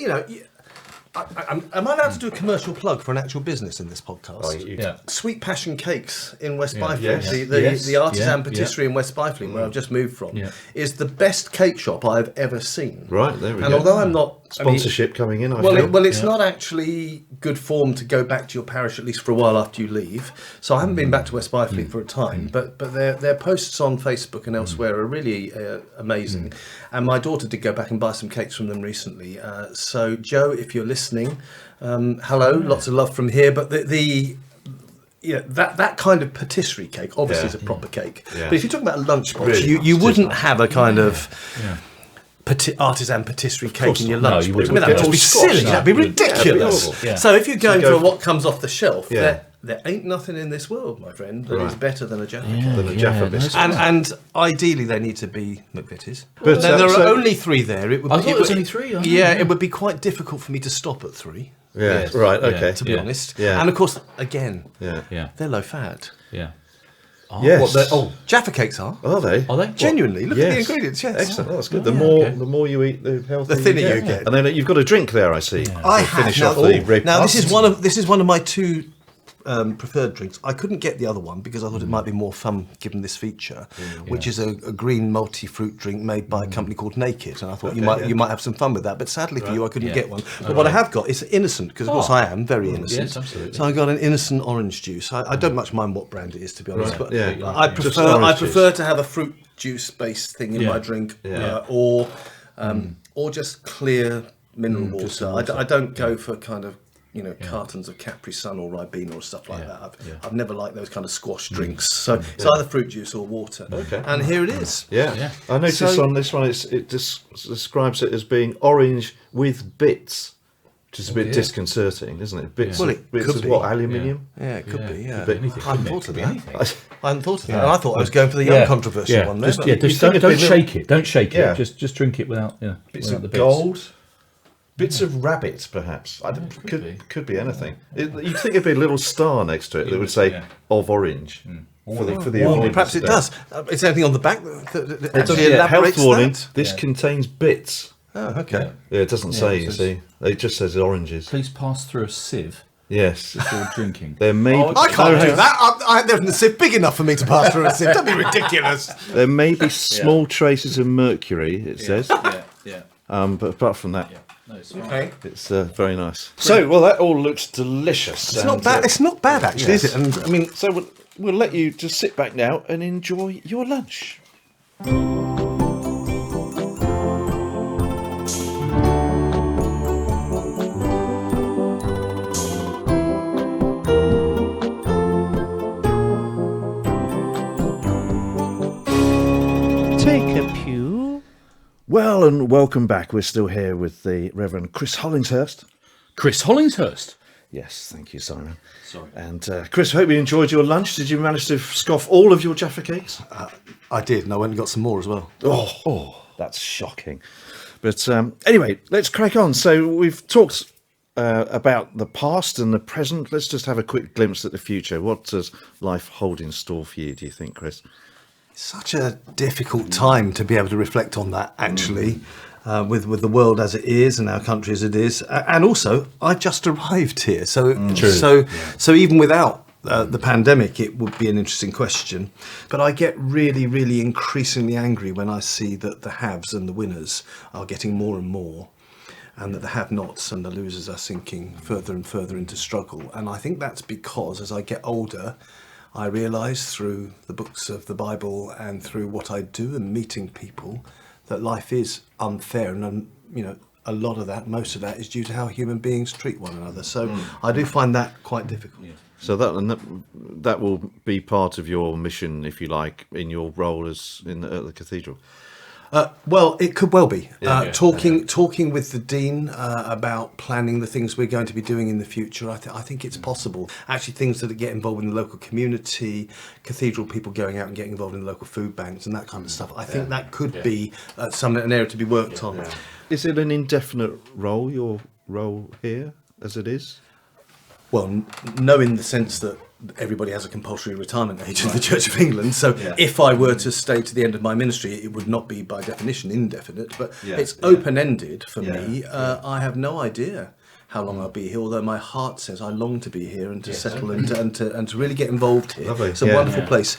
am I allowed to do a commercial plug for an actual business in this podcast? Sweet Passion Cakes in West Byfleet, the artisan patisserie in West Byfleet, where I've just moved from, is the best cake shop I've ever seen. Right, there we go. And although I'm not... Sponsorship coming in, I feel. It's not actually good form to go back to your parish, at least for a while after you leave. So I haven't been back to West Byfleet for a time, but their posts on Facebook and elsewhere are really amazing. And my daughter did go back and buy some cakes from them recently. So Joe, if you're listening, hello, lots of love from here. But that kind of patisserie cake obviously is a proper cake. But if you're talking about a lunchbox, you wouldn't have a kind of... artisan patisserie cake in your not. No, lunch. you box. I wouldn't. mean, that would be Squash, silly. no. That'd be That'd be ridiculous. horrible. Yeah. So if you're going go for for- what comes off the shelf, Yeah. there ain't nothing in this world, my friend, that is Right. better than a Jaffa Yeah, cake. Than a Jaffa biscuit. And ideally they need to be McVitie's. But, There are so- only 3 there. It would, I thought it it was would- only 3. Yeah, it would be quite difficult for me to stop at 3, Yeah, Yes. right, Yeah. okay. to be honest. Yeah. And of course, again, Yeah. Yeah, they're low fat. yeah. Yes. Jaffa cakes are. Are they? Are they? Genuinely, look at the Yes. ingredients. Yes, Excellent. That's good. Oh, The yeah, more okay. the more you eat, the healthier The thinner you get. And then you've got a drink there, I see. I To have. finish Now, off the repast. now this is one of my 2 preferred drinks. I couldn't get the other one because I thought it might be more fun given this feature, which is a green multi-fruit drink made by a company called Naked, and I thought you might have some fun with that. But sadly for you, I couldn't Yeah. get one. But what I have got is innocent, because of course I am very innocent. Yes, absolutely. So I got an innocent orange juice. I don't much mind what brand it is, to be honest. But Yeah. I Just prefer orange to have a fruit juice-based thing in Yeah. my drink, Yeah. or just clear mineral water. I don't go for kind of cartons of Capri Sun or Ribena or stuff like that. I've never liked those kind of squash drinks. So it's either fruit juice or water. Okay. And here it is. Yeah. Yeah. I noticed So- on this one it describes it as being orange with bits, which is a bit dear. disconcerting, isn't it? Bits, Well, it bits could of be. what, aluminium? Yeah, it could be. Yeah, Could be anything, I hadn't couldn't it? thought of Could be that. anything. I hadn't thought of that. And I thought I was going for the uncontroversial one there. Just, but- yeah, just think it'd don't be shake it. Don't shake Yeah. it. Just drink it without. Yeah, Bits without of the bits. gold, bits of rabbit, perhaps. Could be anything. You'd think it'd be a little star next to it that would say Yeah. of orange for the Well, avoidance perhaps of it death. does. Is there anything on the back that actually Yeah, health elaborates warning. that? This contains bits. Oh, okay. Yeah, it doesn't say. it You says- see, it just says oranges. Please pass through a sieve Yes. before drinking. There may I can't do that. There's a sieve big enough for me to pass through a sieve. Don't be ridiculous. There may be small traces of mercury. It says, Yeah. but apart from that, No, it's fine. Okay. it's very nice. So, well, that all looks delicious. It's not bad. It's not bad actually, is it? And I mean, So we'll let you just sit back now and enjoy your lunch. Take a pew. Well, and welcome back. We're still here with the Reverend Chris Hollingshurst. Chris Hollingsworth. Yes, thank you, Simon. Sorry. And Chris, hope you enjoyed your lunch. Did you manage to scoff all of your Jaffa cakes? I did, and I went and got some more as well. Oh, that's shocking. But anyway, let's crack on. So we've talked about the past and the present. Let's just have a quick glimpse at the future. What does life hold in store for you, do you think, Chris? Such a difficult time to be able to reflect on that, actually, with the world as it is and our country as it is, and also I've just arrived here, so even without the pandemic, it would be an interesting question. But I get really, really increasingly angry when I see that the haves and the winners are getting more and more, and that the have-nots and the losers are sinking further and further into struggle. And I think that's because as I get older, I realise through the books of the Bible and through what I do and meeting people that life is unfair, and a lot of that, most of that, is due to how human beings treat one another. So I do find that quite difficult. So that will be part of your mission, if you like, in your role as at the cathedral. Well, it could well be. Talking with the Dean about planning the things we're going to be doing in the future. I think it's possible. Actually, things that get involved in the local community, cathedral people going out and getting involved in the local food banks and that kind of stuff. I think that could be an area to be worked on. Is it an indefinite role, your role here, as it is? Well, no, in the sense that everybody has a compulsory retirement age in the Church of England. So if I were to stay to the end of my ministry, it would not be by definition indefinite, but it's open-ended for me. I have no idea how long I'll be here, although my heart says I long to be here and to settle and to really get involved here. Lovely. It's a wonderful place.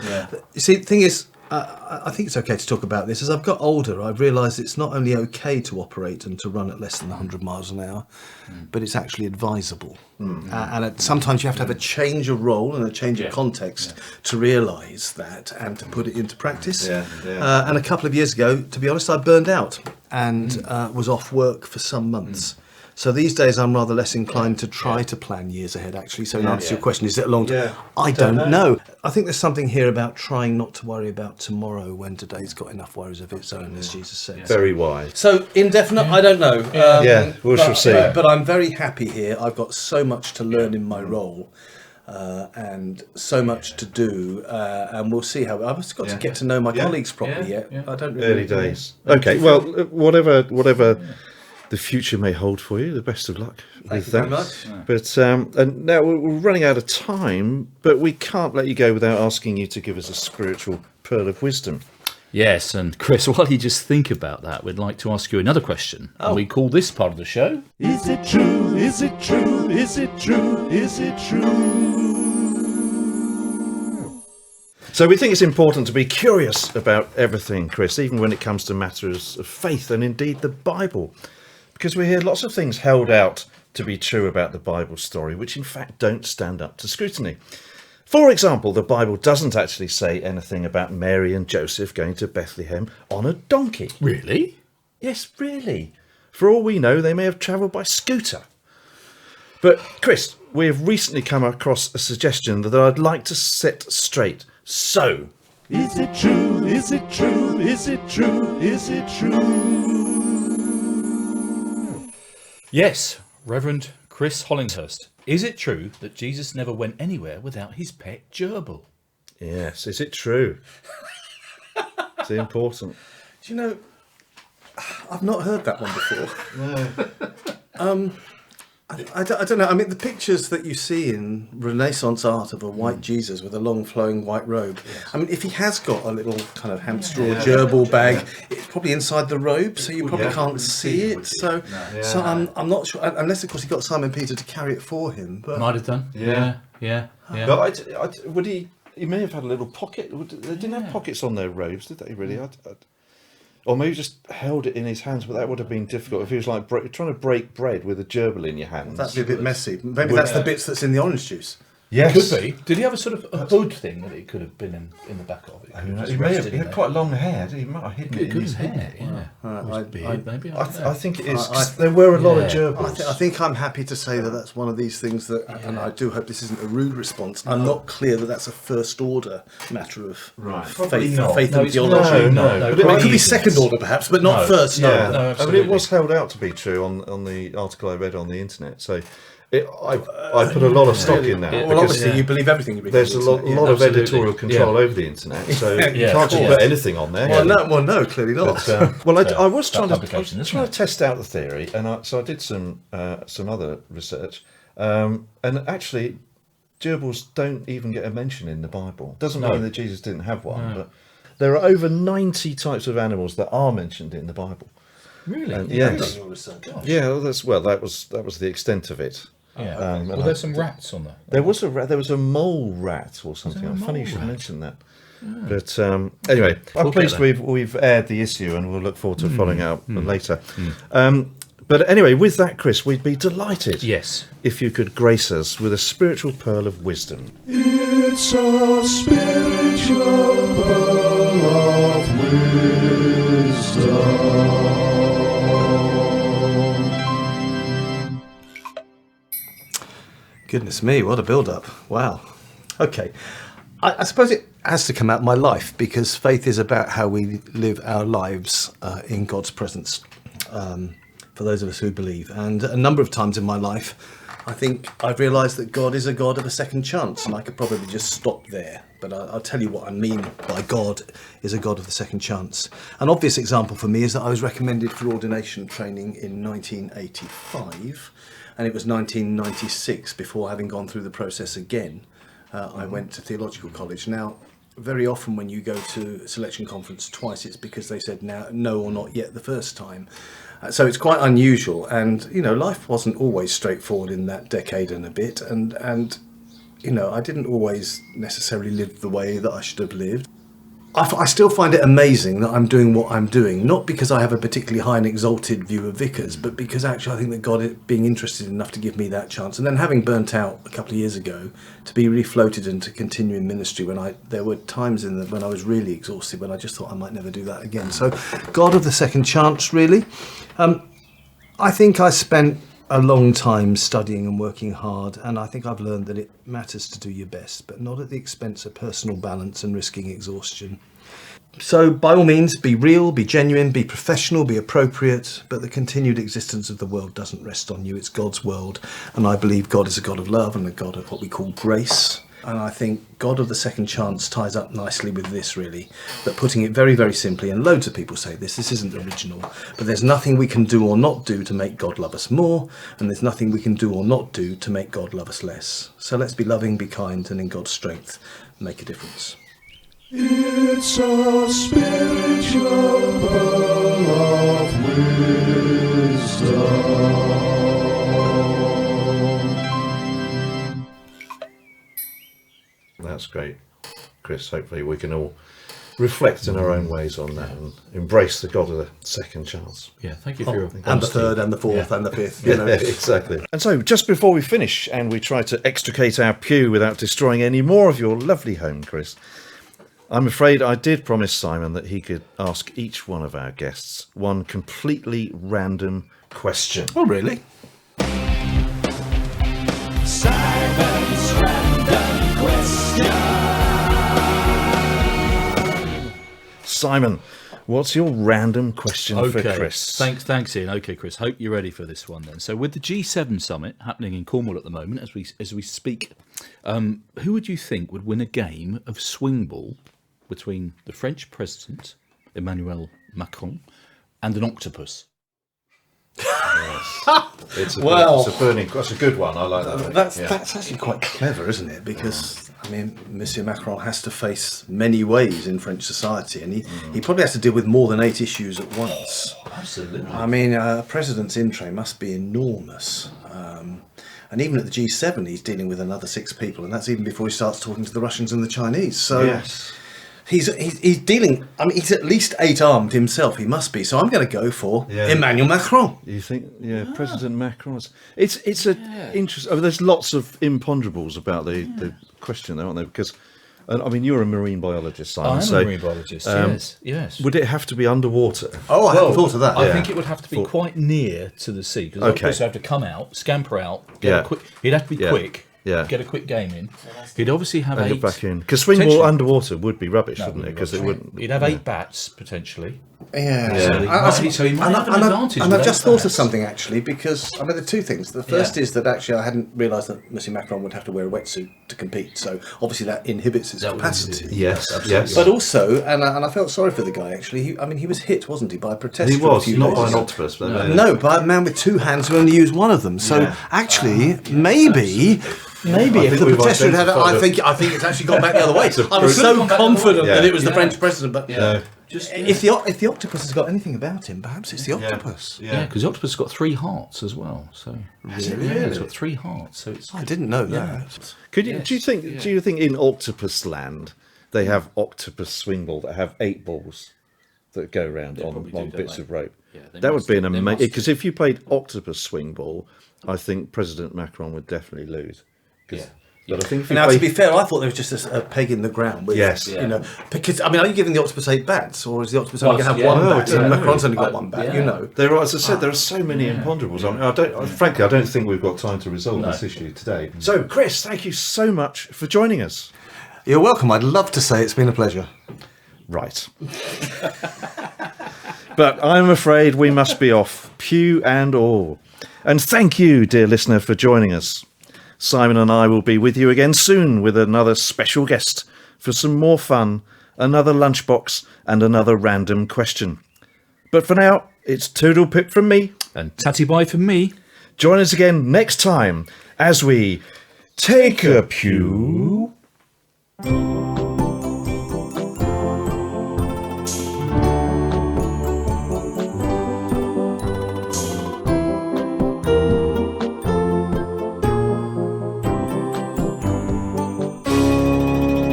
You see, the thing is, I think it's okay to talk about this. As I've got older, I've realised it's not only okay to operate and to run at less than 100 miles an hour, but it's actually advisable. And sometimes you have to have a change of role and a change of context to realise that and to put it into practice. And a couple of years ago, to be honest, I burned out and was off work for some months. So these days I'm rather less inclined to try to plan years ahead, actually. So in answer to your question, is it a long time? I don't know. I think there's something here about trying not to worry about tomorrow when today's got enough worries of its own, as Jesus said. Very wise. So indefinite, I don't know. We shall see. But I'm very happy here. I've got so much to learn in my role. And so much to do, and we'll see how. I've just got to get to know my colleagues properly yet. I don't really. Early days. Okay, well, whatever the future may hold for you, the best of luck with that. Very much. But and now we're running out of time, but we can't let you go without asking you to give us a spiritual pearl of wisdom. Yes, and Chris, while you just think about that, we'd like to ask you another question. And we call this part of the show... Is it true? Is it true? Is it true? Is it true? So we think it's important to be curious about everything, Chris, even when it comes to matters of faith and indeed the Bible. Because we hear lots of things held out to be true about the Bible story, which in fact don't stand up to scrutiny. For example, the Bible doesn't actually say anything about Mary and Joseph going to Bethlehem on a donkey. Really? Yes, really. For all we know, they may have travelled by scooter. But, Chris, we have recently come across a suggestion that I'd like to set straight. So... Is it true? Is it true? Is it true? Is it true? Yes, Reverend Chris Hollingshurst. Is it true that Jesus never went anywhere without his pet gerbil? Yes, is it true? It's important. Do you know, I've not heard that one before. No. I don't know. I mean, the pictures that you see in Renaissance art of a white Jesus with a long flowing white robe. Yes. I mean, if he has got a little kind of hamster or gerbil bag, it's probably inside the robe, so you probably can't see it. So I'm not sure, unless of course he got Simon Peter to carry it for him. But might have done. Yeah. But would he may have had a little pocket. They didn't have pockets on their robes, did they? Really? Or maybe just held it in his hands, but that would have been difficult if he was like trying to break bread with a gerbil in your hands. That'd be a bit messy. Maybe that's the bits that's in the orange juice. Yes. Could be. Did he have a sort of a hood thing that it could have been in the back of it? He had quite long hair. He might have hidden it in his hair. Maybe. I think it is. There were a lot of gerbils. I think I'm happy to say that that's one of these things that, and I do hope this isn't a rude response. I'm not clear that that's a first order matter of faith and theology. No. But it could be second order perhaps, but not first. No, I mean, it was held out to be true on the article I read on the internet. So. I put a lot of stock in that. Well, obviously, you believe everything you read. There's a lot of editorial control over the internet, so you can't just put anything on there. Well, no, clearly not. But, I was trying to test out the theory, and so I did some other research, and actually, gerbils don't even get a mention in the Bible. Doesn't mean that Jesus didn't have one, but there are over 90 types of animals that are mentioned in the Bible. Really? Yes. Yeah. That was the extent of it. Yeah. Well, there's some rats on there. There was a mole rat or something. Funny you should mention that. But anyway, I'm pleased we've aired the issue, and we'll look forward to following up later. But anyway, with that, Chris, we'd be delighted. Yes. If you could grace us with a spiritual pearl of wisdom. It's a spiritual pearl of wisdom. Goodness me, what a build-up. Wow. Okay. I suppose it has to come out of my life, because faith is about how we live our lives in God's presence, for those of us who believe. And a number of times in my life, I think I've realised that God is a God of a second chance, and I could probably just stop there. But I'll tell you what I mean by God is a God of the second chance. An obvious example for me is that I was recommended for ordination training in 1985. And it was 1996 before having gone through the process again. I went to theological college. Now, very often when you go to a selection conference twice, it's because they said no or not yet the first time. So it's quite unusual. And, life wasn't always straightforward in that decade and a bit. And I didn't always necessarily live the way that I should have lived. I still find it amazing that I'm doing what I'm doing, not because I have a particularly high and exalted view of vicars, but because actually I think that God is being interested enough to give me that chance. And then having burnt out a couple of years ago, to be refloated and to continue in ministry there were times when I was really exhausted, when I just thought I might never do that again. So God of the second chance, really. I think I spent a long time studying and working hard, and I think I've learned that it matters to do your best, but not at the expense of personal balance and risking exhaustion. So by all means, be real, be genuine, be professional, be appropriate, but the continued existence of the world doesn't rest on you. It's God's world, and I believe God is a God of love and a God of what we call grace. And I think God of the second chance ties up nicely with this, really, that putting it very, very simply, and loads of people say this isn't original, but there's nothing we can do or not do to make God love us more, and there's nothing we can do or not do to make God love us less. So let's be loving, be kind, and in God's strength, make a difference. It's a spiritual pearl of wisdom. That's great, Chris. Hopefully we can all reflect in our own ways on that and embrace the God of the second chance. Yeah, thank you for your And the third, and the fourth, and the fifth, you know. Exactly. And so, just before we finish and we try to extricate our pew without destroying any more of your lovely home, Chris, I'm afraid I did promise Simon that he could ask each one of our guests one completely random question. Oh, really? Simon's random question. Simon, what's your random question for Chris? Thanks, Ian. Okay, Chris. Hope you're ready for this one then. So, with the G7 summit happening in Cornwall at the moment, as we speak, who would you think would win a game of swingball between the French president Emmanuel Macron and an octopus? It's a good one. I like that. That's actually quite clever, isn't it? Because I mean, Monsieur Macron has to face many ways in French society, and he probably has to deal with more than 8 issues at once. Absolutely. I mean, a president's in tray must be enormous. And even at the G7, he's dealing with another 6 people, and that's even before he starts talking to the Russians and the Chinese. So Yes. he's dealing. I mean, he's at least 8-armed himself. He must be. So I'm going to go for Emmanuel Macron. You think, President Macron? It's a interesting. There's lots of imponderables about the question, though, aren't there? Because, I mean, you're a marine biologist, Simon. I am a marine biologist. Yes. Would it have to be underwater? Oh, I hadn't thought of that. I think it would have to be quite near to the sea, because octopus would have to come out, scamper out, get a quick. He'd have to be quick. Yeah. Get a quick game in. He'd obviously have And 8. get back in. Because swingball underwater would be rubbish, wouldn't it? Because it wouldn't. He'd have 8 bats potentially. Yeah. So he might have an advantage. And with I've just 8 thought of bats. something, actually, because I mean, there are 2 things. The first is that actually I hadn't realised that Monsieur Macron would have to wear a wetsuit to compete. So obviously that inhibits his capacity. Yes, yes. But also, and I felt sorry for the guy, actually. He was hit, wasn't he, by a protester? He was, a few not days by an ago. octopus. But No, by a man with 2 hands who only used one of them. So actually, maybe if the we've protester had, identified I think it's actually gone back the other way. I was so confident that it was the French president, but if the octopus has got anything about him, perhaps it's the octopus. Yeah, because the octopus has got 3 hearts as well. So it's got 3 hearts. So it's. I didn't know that. do you think in octopus land they have octopus swingball that have 8 balls that go around on bits of rope? Yeah, that would be an amazing. Because if you played octopus swingball, I think President Macron would definitely lose. Yeah. But I think if you Now, play, to be fair, I thought there was just a peg in the ground. With, you know, because I mean, are you giving the octopus 8 bats, or is the octopus only going to have 1 bat? And Macron's only got 1 bat. You know, there are, as I said, there are so many imponderables. Frankly, I don't think we've got time to resolve this issue today. So, Chris, thank you so much for joining us. you're welcome. I'd love to say it's been a pleasure. Right. But I'm afraid we must be off, pew and all. And thank you, dear listener, for joining us. Simon and I will be with you again soon with another special guest for some more fun, another lunchbox and another random question. But for now, it's Toodle Pip from me. And tatty bye from me. Join us again next time as we take a pew.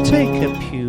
Take a pew.